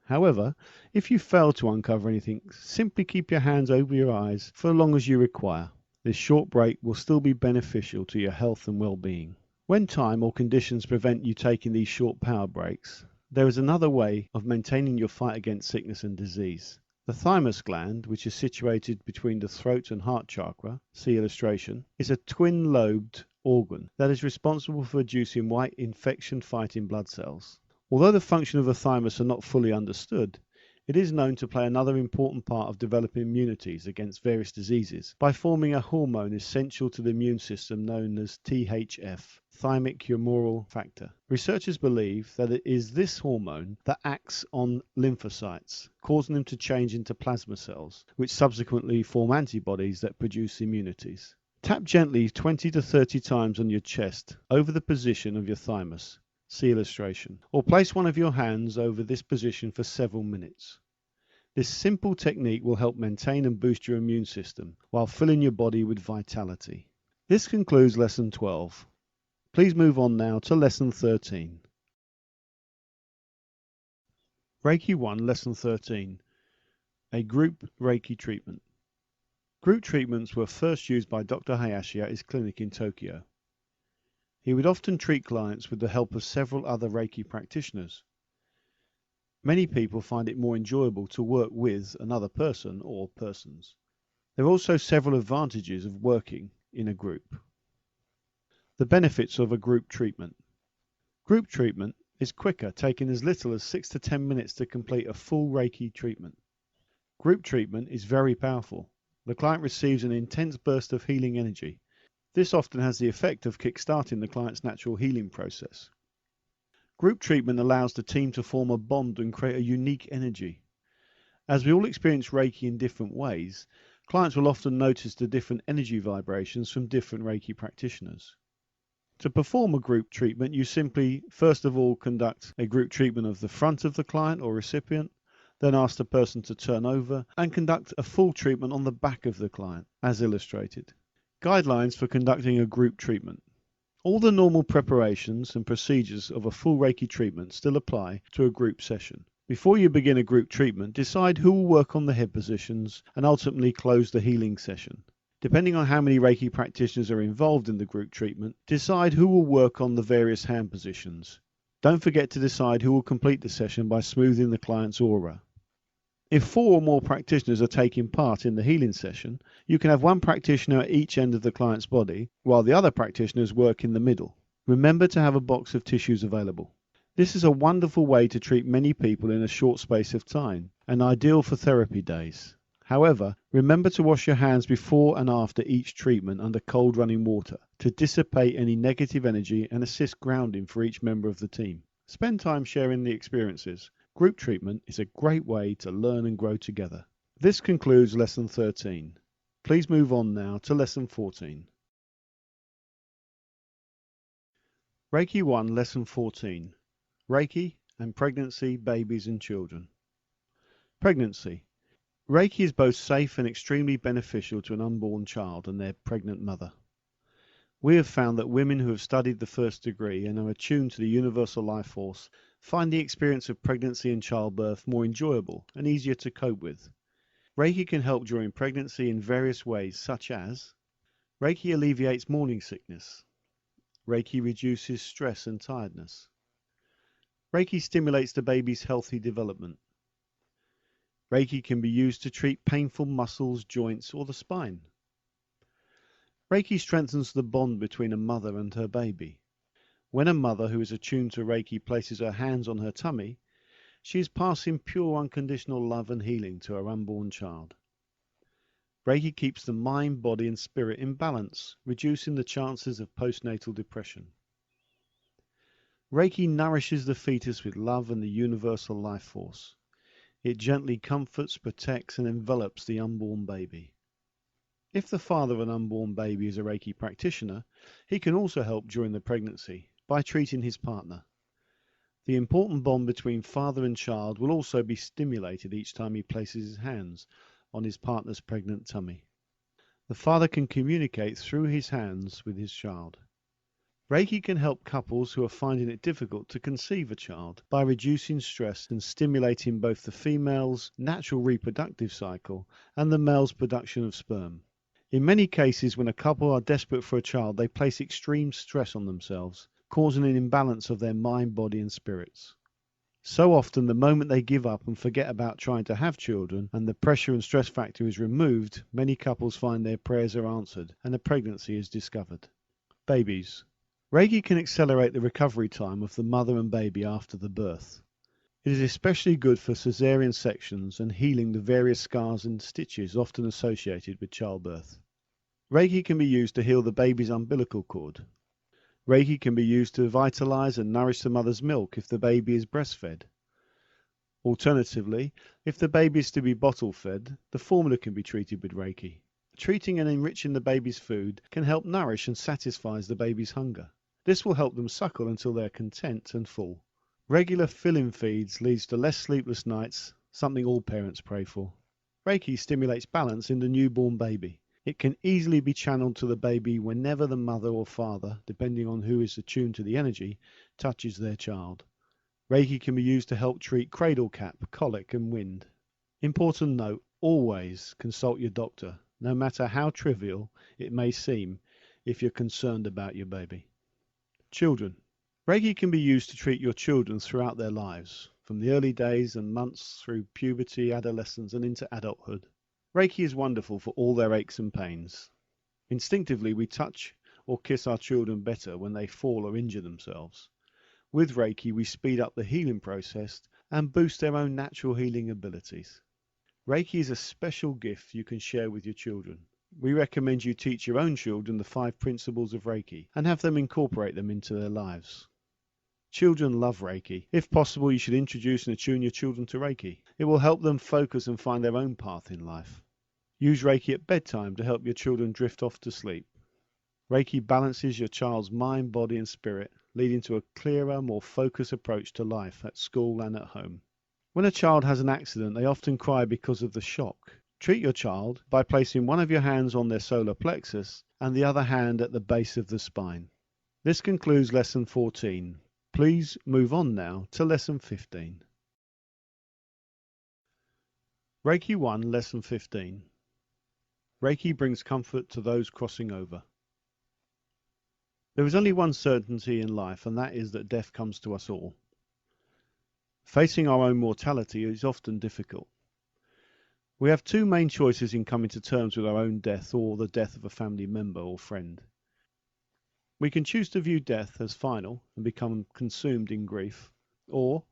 However, if you fail to uncover anything, simply keep your hands over your eyes for as long as you require. This short break will still be beneficial to your health and well-being. When time or conditions prevent you taking these short power breaks, there is another way of maintaining your fight against sickness and disease. The thymus gland, which is situated between the throat and heart chakra, see illustration, is a twin-lobed organ that is responsible for producing white infection-fighting blood cells. Although the function of the thymus are not fully understood, it is known to play another important part of developing immunities against various diseases by forming a hormone essential to the immune system known as THF, thymic humoral factor. Researchers believe that it is this hormone that acts on lymphocytes, causing them to change into plasma cells, which subsequently form antibodies that produce immunities. Tap gently 20 to 30 times on your chest over the position of your thymus. See illustration. Or place one of your hands over this position for several minutes. This simple technique will help maintain and boost your immune system while filling your body with vitality. This concludes Lesson 12. Please move on now to Lesson 13. Reiki 1, Lesson 13. A group Reiki treatment. Group treatments were first used by Dr. Hayashi at his clinic in Tokyo. He would often treat clients with the help of several other Reiki practitioners. Many people find it more enjoyable to work with another person or persons. There are also several advantages of working in a group. The benefits of a group treatment. Group treatment is quicker, taking as little as 6 to 10 minutes to complete a full Reiki treatment. Group treatment is very powerful. The client receives an intense burst of healing energy. This often has the effect of kick-starting the client's natural healing process. Group treatment allows the team to form a bond and create a unique energy. As we all experience Reiki in different ways, clients will often notice the different energy vibrations from different Reiki practitioners. To perform a group treatment, you simply, first of all, conduct a group treatment of the front of the client or recipient, then ask the person to turn over and conduct a full treatment on the back of the client, as illustrated. Guidelines for conducting a group treatment. All the normal preparations and procedures of a full Reiki treatment still apply to a group session. Before you begin a group treatment, decide who will work on the head positions and ultimately close the healing session. Depending on how many Reiki practitioners are involved in the group treatment, decide who will work on the various hand positions. Don't forget to decide who will complete the session by smoothing the client's aura. If 4 or more practitioners are taking part in the healing session, you can have one practitioner at each end of the client's body, while the other practitioners work in the middle. Remember to have a box of tissues available. This is a wonderful way to treat many people in a short space of time, and ideal for therapy days. However, remember to wash your hands before and after each treatment under cold running water to dissipate any negative energy and assist grounding for each member of the team. Spend time sharing the experiences. Group treatment is a great way to learn and grow together. This concludes Lesson 13. Please move on now to Lesson 14. Reiki 1, Lesson 14. Reiki and Pregnancy, Babies and Children. Pregnancy. Reiki is both safe and extremely beneficial to an unborn child and their pregnant mother. We have found that women who have studied the first degree and are attuned to the universal life force find the experience of pregnancy and childbirth more enjoyable and easier to cope with. Reiki can help during pregnancy in various ways, such as Reiki alleviates morning sickness. Reiki reduces stress and tiredness. Reiki stimulates the baby's healthy development. Reiki can be used to treat painful muscles, joints, or the spine. Reiki strengthens the bond between a mother and her baby. When a mother who is attuned to Reiki places her hands on her tummy, she is passing pure unconditional love and healing to her unborn child. Reiki keeps the mind, body and spirit in balance, reducing the chances of postnatal depression. Reiki nourishes the fetus with love and the universal life force. It gently comforts, protects and envelops the unborn baby. If the father of an unborn baby is a Reiki practitioner, he can also help during the pregnancy by treating his partner. The important bond between father and child will also be stimulated each time he places his hands on his partner's pregnant tummy. The father can communicate through his hands with his child. Reiki can help couples who are finding it difficult to conceive a child by reducing stress and stimulating both the female's natural reproductive cycle and the male's production of sperm. In many cases, when a couple are desperate for a child, they place extreme stress on themselves, causing an imbalance of their mind, body, and spirits. So often, the moment they give up and forget about trying to have children and the pressure and stress factor is removed, many couples find their prayers are answered and a pregnancy is discovered. Babies. Reiki can accelerate the recovery time of the mother and baby after the birth. It is especially good for cesarean sections and healing the various scars and stitches often associated with childbirth. Reiki can be used to heal the baby's umbilical cord. Reiki can be used to vitalize and nourish the mother's milk if the baby is breastfed. Alternatively, if the baby is to be bottle fed, the formula can be treated with Reiki. Treating and enriching the baby's food can help nourish and satisfy the baby's hunger. This will help them suckle until they are content and full. Regular fill-in feeds leads to less sleepless nights, something all parents pray for. Reiki stimulates balance in the newborn baby. It can easily be channeled to the baby whenever the mother or father, depending on who is attuned to the energy, touches their child. Reiki can be used to help treat cradle cap, colic and wind. Important note, always consult your doctor, no matter how trivial it may seem if you're concerned about your baby. Children. Reiki can be used to treat your children throughout their lives, from the early days and months through puberty, adolescence and into adulthood. Reiki is wonderful for all their aches and pains. Instinctively, we touch or kiss our children better when they fall or injure themselves. With Reiki, we speed up the healing process and boost their own natural healing abilities. Reiki is a special gift you can share with your children. We recommend you teach your own children the 5 principles of Reiki and have them incorporate them into their lives. Children love Reiki. If possible, you should introduce and attune your children to Reiki. It will help them focus and find their own path in life. Use Reiki at bedtime to help your children drift off to sleep. Reiki balances your child's mind, body and spirit, leading to a clearer, more focused approach to life at school and at home. When a child has an accident, they often cry because of the shock. Treat your child by placing one of your hands on their solar plexus and the other hand at the base of the spine. This concludes Lesson 14. Please move on now to Lesson 15. Reiki 1, Lesson 15. Reiki brings comfort to those crossing over. There is only one certainty in life, and that is that death comes to us all. Facing our own mortality is often difficult. We have 2 main choices in coming to terms with our own death or the death of a family member or friend. We can choose to view death as final and become consumed in grief, or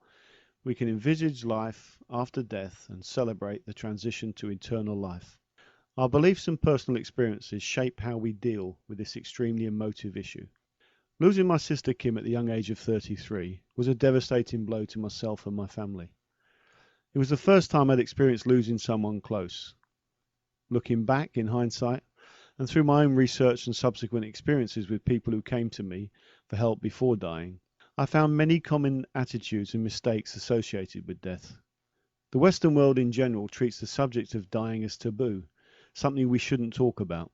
we can envisage life after death and celebrate the transition to eternal life. Our beliefs and personal experiences shape how we deal with this extremely emotive issue. Losing my sister Kim at the young age of 33 was a devastating blow to myself and my family. It was the first time I'd experienced losing someone close. Looking back in hindsight, and through my own research and subsequent experiences with people who came to me for help before dying, I found many common attitudes and mistakes associated with death. The Western world in general treats the subject of dying as taboo, something we shouldn't talk about.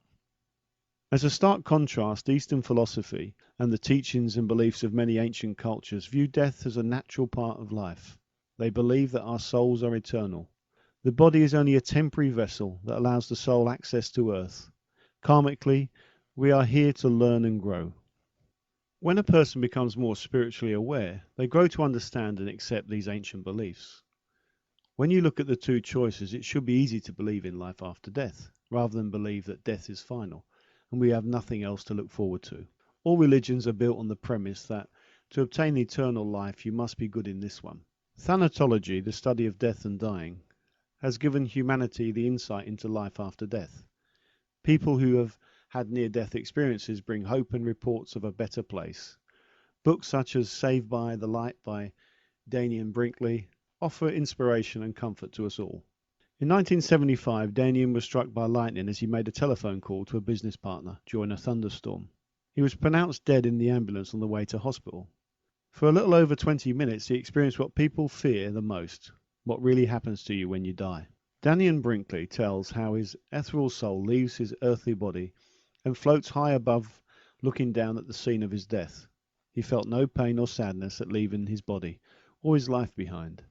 As a stark contrast, Eastern philosophy and the teachings and beliefs of many ancient cultures view death as a natural part of life. They believe that our souls are eternal. The body is only a temporary vessel that allows the soul access to earth. Karmically, we are here to learn and grow. When a person becomes more spiritually aware, they grow to understand and accept these ancient beliefs. When you look at the 2 choices, it should be easy to believe in life after death, rather than believe that death is final, and we have nothing else to look forward to. All religions are built on the premise that to obtain eternal life, you must be good in this one. Thanatology, the study of death and dying, has given humanity the insight into life after death. People who have had near-death experiences bring hope and reports of a better place. Books such as Saved by the Light by Daniel Brinkley offer inspiration and comfort to us all. In 1975, Daniel was struck by lightning as he made a telephone call to a business partner during a thunderstorm. He was pronounced dead in the ambulance on the way to hospital. For a little over 20 minutes, he experienced what people fear the most, what really happens to you when you die. Daniel Brinkley tells how his ethereal soul leaves his earthly body and floats high above looking down at the scene of his death. He felt no pain or sadness at leaving his body, or his life behind.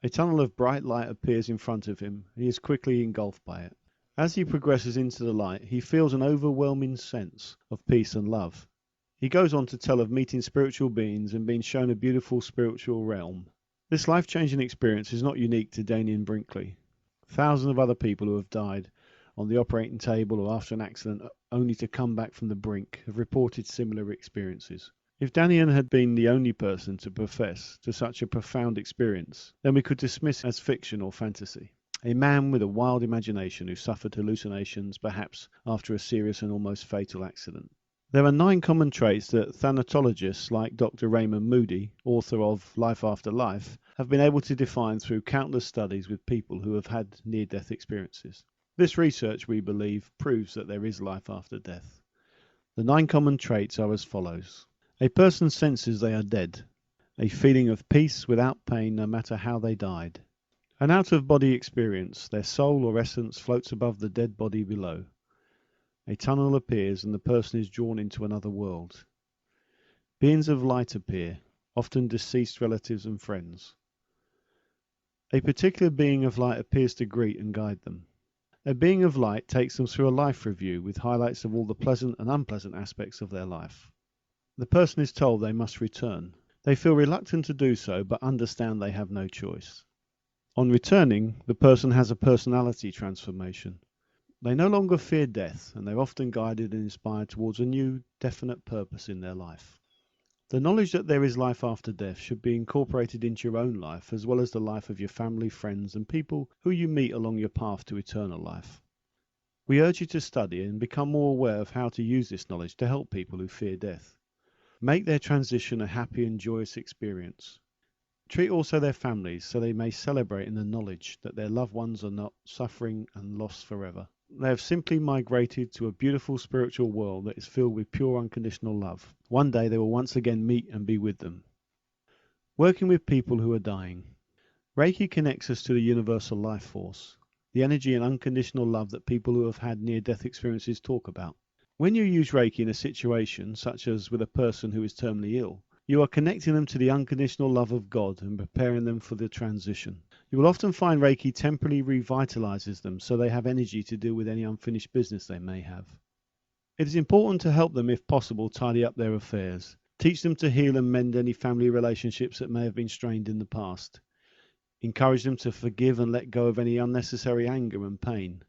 A tunnel of bright light appears in front of him, and he is quickly engulfed by it. As he progresses into the light, he feels an overwhelming sense of peace and love. He goes on to tell of meeting spiritual beings and being shown a beautiful spiritual realm. This life-changing experience is not unique to Damien Brinkley. Thousands of other people who have died on the operating table or after an accident only to come back from the brink have reported similar experiences. If Damien had been the only person to profess to such a profound experience, then we could dismiss it as fiction or fantasy. A man with a wild imagination who suffered hallucinations, perhaps after a serious and almost fatal accident. There are 9 common traits that thanatologists like Dr. Raymond Moody, author of Life After Life, have been able to define through countless studies with people who have had near-death experiences. This research, we believe, proves that there is life after death. The 9 common traits are as follows. A person senses they are dead. A feeling of peace without pain no matter how they died. An out-of-body experience. Their soul or essence floats above the dead body below. A tunnel appears and the person is drawn into another world. Beings of light appear, often deceased relatives and friends. A particular being of light appears to greet and guide them. A being of light takes them through a life review with highlights of all the pleasant and unpleasant aspects of their life. The person is told they must return. They feel reluctant to do so, but understand they have no choice. On returning, the person has a personality transformation. They no longer fear death, and they're often guided and inspired towards a new, definite purpose in their life. The knowledge that there is life after death should be incorporated into your own life, as well as the life of your family, friends, and people who you meet along your path to eternal life. We urge you to study and become more aware of how to use this knowledge to help people who fear death. Make their transition a happy and joyous experience. Treat also their families so they may celebrate in the knowledge that their loved ones are not suffering and lost forever. They have simply migrated to a beautiful spiritual world that is filled with pure unconditional love. One day they will once again meet and be with them. Working with people who are dying. Reiki connects us to the universal life force, the energy and unconditional love that people who have had near-death experiences talk about. When you use Reiki in a situation, such as with a person who is terminally ill, you are connecting them to the unconditional love of God and preparing them for the transition. You will often find Reiki temporarily revitalizes them so they have energy to deal with any unfinished business they may have. It is important to help them, if possible, tidy up their affairs. Teach them to heal and mend any family relationships that may have been strained in the past. Encourage them to forgive and let go of any unnecessary anger and pain.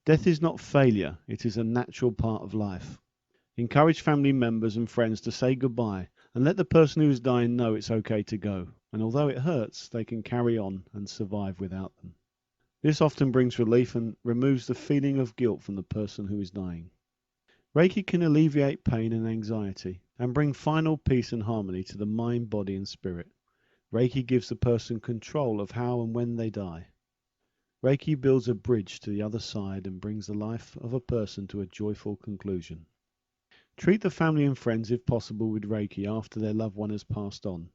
Death is not failure, it is a natural part of life. Encourage family members and friends to say goodbye and let the person who is dying know it's okay to go, and although it hurts, they can carry on and survive without them. This often brings relief and removes the feeling of guilt from the person who is dying. Reiki can alleviate pain and anxiety and bring final peace and harmony to the mind, body and spirit. Reiki gives the person control of how and when they die. Reiki builds a bridge to the other side and brings the life of a person to a joyful conclusion. Treat the family and friends, if possible, with Reiki after their loved one has passed on.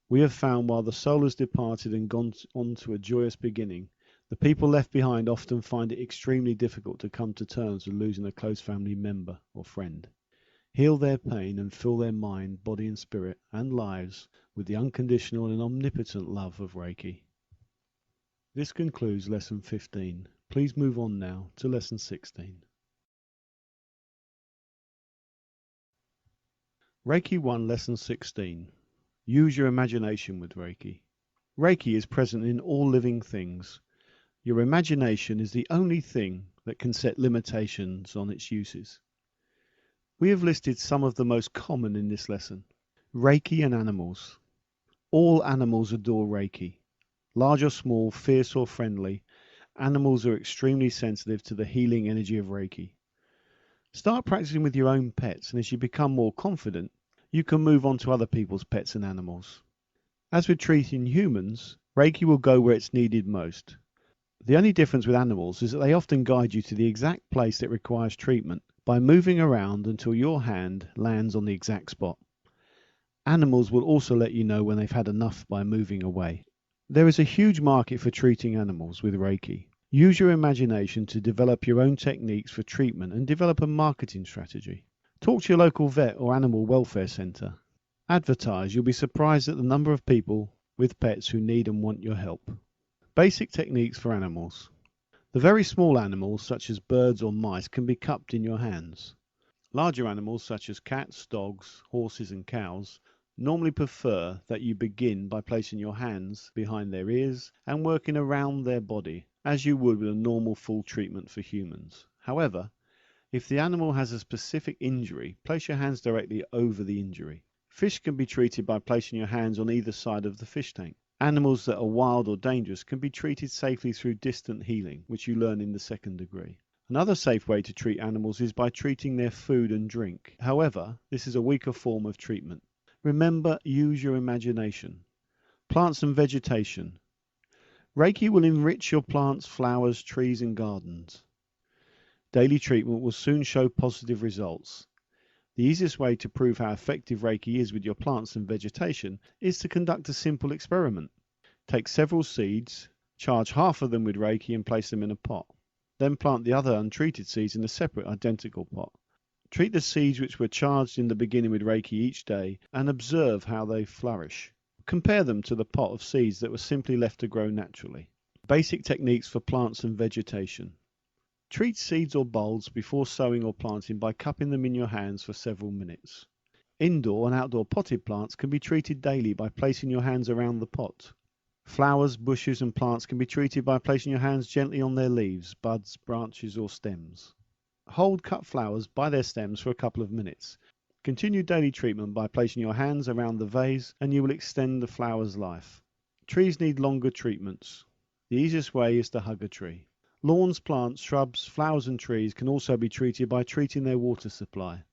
We have found while the soul has departed and gone on to a joyous beginning, the people left behind often find it extremely difficult to come to terms with losing a close family member or friend. Heal their pain and fill their mind, body and spirit and lives with the unconditional and omnipotent love of Reiki. This concludes Lesson 15. Please move on now to Lesson 16. Reiki 1, Lesson 16. Use your imagination with Reiki. Reiki is present in all living things. Your imagination is the only thing that can set limitations on its uses. We have listed some of the most common in this lesson. Reiki and animals. All animals adore Reiki. Large or small, fierce or friendly, animals are extremely sensitive to the healing energy of Reiki. Start practicing with your own pets, and as you become more confident, you can move on to other people's pets and animals. As with treating humans, Reiki will go where it's needed most. The only difference with animals is that they often guide you to the exact place that requires treatment by moving around until your hand lands on the exact spot. Animals will also let you know when they've had enough by moving away. There is a huge market for treating animals with Reiki. Use your imagination to develop your own techniques for treatment and develop a marketing strategy. Talk to your local vet or animal welfare centre. Advertise. You'll be surprised at the number of people with pets who need and want your help. Basic techniques for animals. The very small animals, such as birds or mice, can be cupped in your hands. Larger animals, such as cats, dogs, horses and cows, normally prefer that you begin by placing your hands behind their ears and working around their body, as you would with a normal full treatment for humans. However, if the animal has a specific injury, place your hands directly over the injury. Fish can be treated by placing your hands on either side of the fish tank. Animals that are wild or dangerous can be treated safely through distant healing, which you learn in the second degree. Another safe way to treat animals is by treating their food and drink. However, this is a weaker form of treatment. Remember, use your imagination. Plants and vegetation. Reiki will enrich your plants, flowers, trees and gardens. Daily treatment will soon show positive results. The easiest way to prove how effective Reiki is with your plants and vegetation is to conduct a simple experiment. Take several seeds, charge half of them with Reiki and place them in a pot. Then plant the other untreated seeds in a separate identical pot. Treat the seeds which were charged in the beginning with Reiki each day and observe how they flourish. Compare them to the pot of seeds that were simply left to grow naturally. Basic techniques for plants and vegetation. Treat seeds or bulbs before sowing or planting by cupping them in your hands for several minutes. Indoor and outdoor potted plants can be treated daily by placing your hands around the pot. Flowers, bushes and plants can be treated by placing your hands gently on their leaves, buds, branches or stems. Hold cut flowers by their stems for a couple of minutes. Continue daily treatment by placing your hands around the vase and you will extend the flower's life. Trees need longer treatments. The easiest way is to hug a tree. Lawns, plants, shrubs, flowers and trees can also be treated by treating their water supply.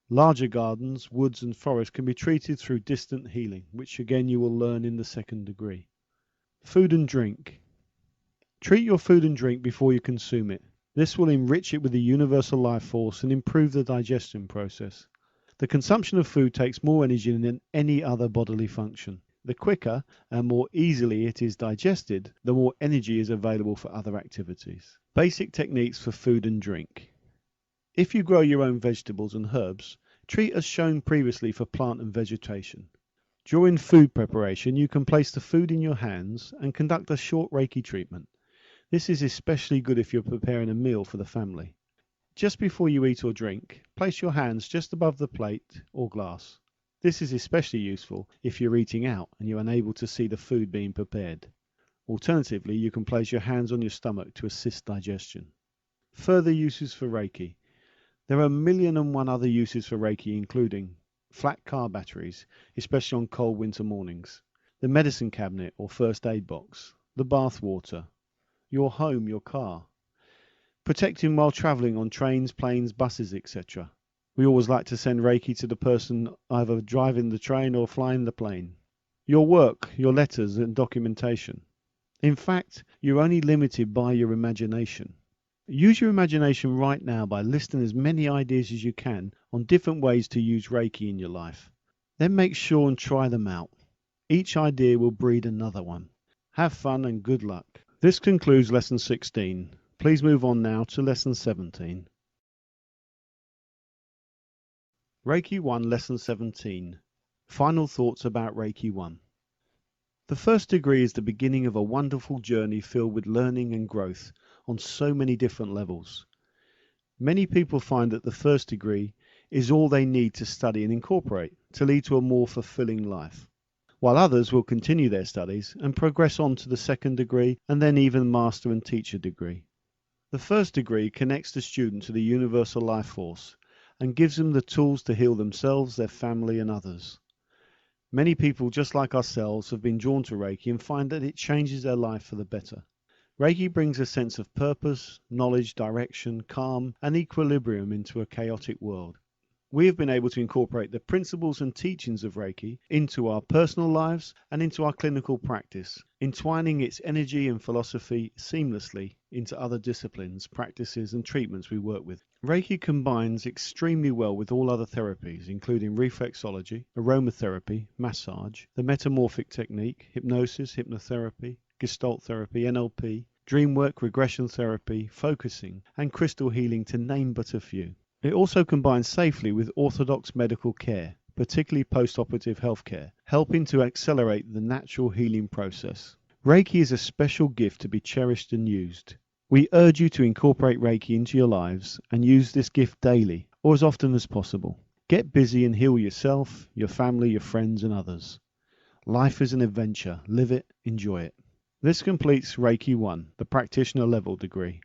Larger gardens, woods and forests can be treated through distant healing, which again you will learn in the second degree. Food and drink. Treat your food and drink before you consume it. This will enrich it with the universal life force and improve the digestion process. The consumption of food takes more energy than any other bodily function. The quicker and more easily it is digested, the more energy is available for other activities. Basic techniques for food and drink. If you grow your own vegetables and herbs, treat as shown previously for plant and vegetation. During food preparation, you can place the food in your hands and conduct a short Reiki treatment. This is especially good if you're preparing a meal for the family. Just before you eat or drink, place your hands just above the plate or glass. This is especially useful if you're eating out and you're unable to see the food being prepared. Alternatively, you can place your hands on your stomach to assist digestion. Further uses for Reiki. There are 1,000,001 other uses for Reiki, including flat car batteries, especially on cold winter mornings, the medicine cabinet or first aid box, the bath water, your home, your car, protecting while travelling on trains, planes, buses, etc. We always like to send Reiki to the person either driving the train or flying the plane. Your work, your letters and documentation. In fact, you're only limited by your imagination. Use your imagination right now by listing as many ideas as you can on different ways to use Reiki in your life. Then make sure and try them out. Each idea will breed another one. Have fun and good luck. This concludes Lesson 16. Please move on now to Lesson 17. Reiki 1, Lesson 17. Final thoughts about Reiki 1. The first degree is the beginning of a wonderful journey filled with learning and growth on so many different levels. Many people find that the first degree is all they need to study and incorporate to lead to a more fulfilling life, while others will continue their studies and progress on to the second degree and then even master and teacher degree. The first degree connects the student to the universal life force and gives them the tools to heal themselves, their family and others. Many people, just like ourselves, have been drawn to Reiki and find that it changes their life for the better. Reiki brings a sense of purpose, knowledge, direction, calm and equilibrium into a chaotic world. We have been able to incorporate the principles and teachings of Reiki into our personal lives and into our clinical practice, entwining its energy and philosophy seamlessly into other disciplines, practices and treatments we work with. Reiki combines extremely well with all other therapies, including reflexology, aromatherapy, massage, the metamorphic technique, hypnosis, hypnotherapy, gestalt therapy, NLP, dream work, regression therapy, focusing, and crystal healing, to name but a few. It also combines safely with orthodox medical care, particularly post-operative healthcare, helping to accelerate the natural healing process. Reiki is a special gift to be cherished and used. We urge you to incorporate Reiki into your lives and use this gift daily or as often as possible. Get busy and heal yourself, your family, your friends and others. Life is an adventure. Live it, enjoy it. This completes Reiki 1, the practitioner level degree.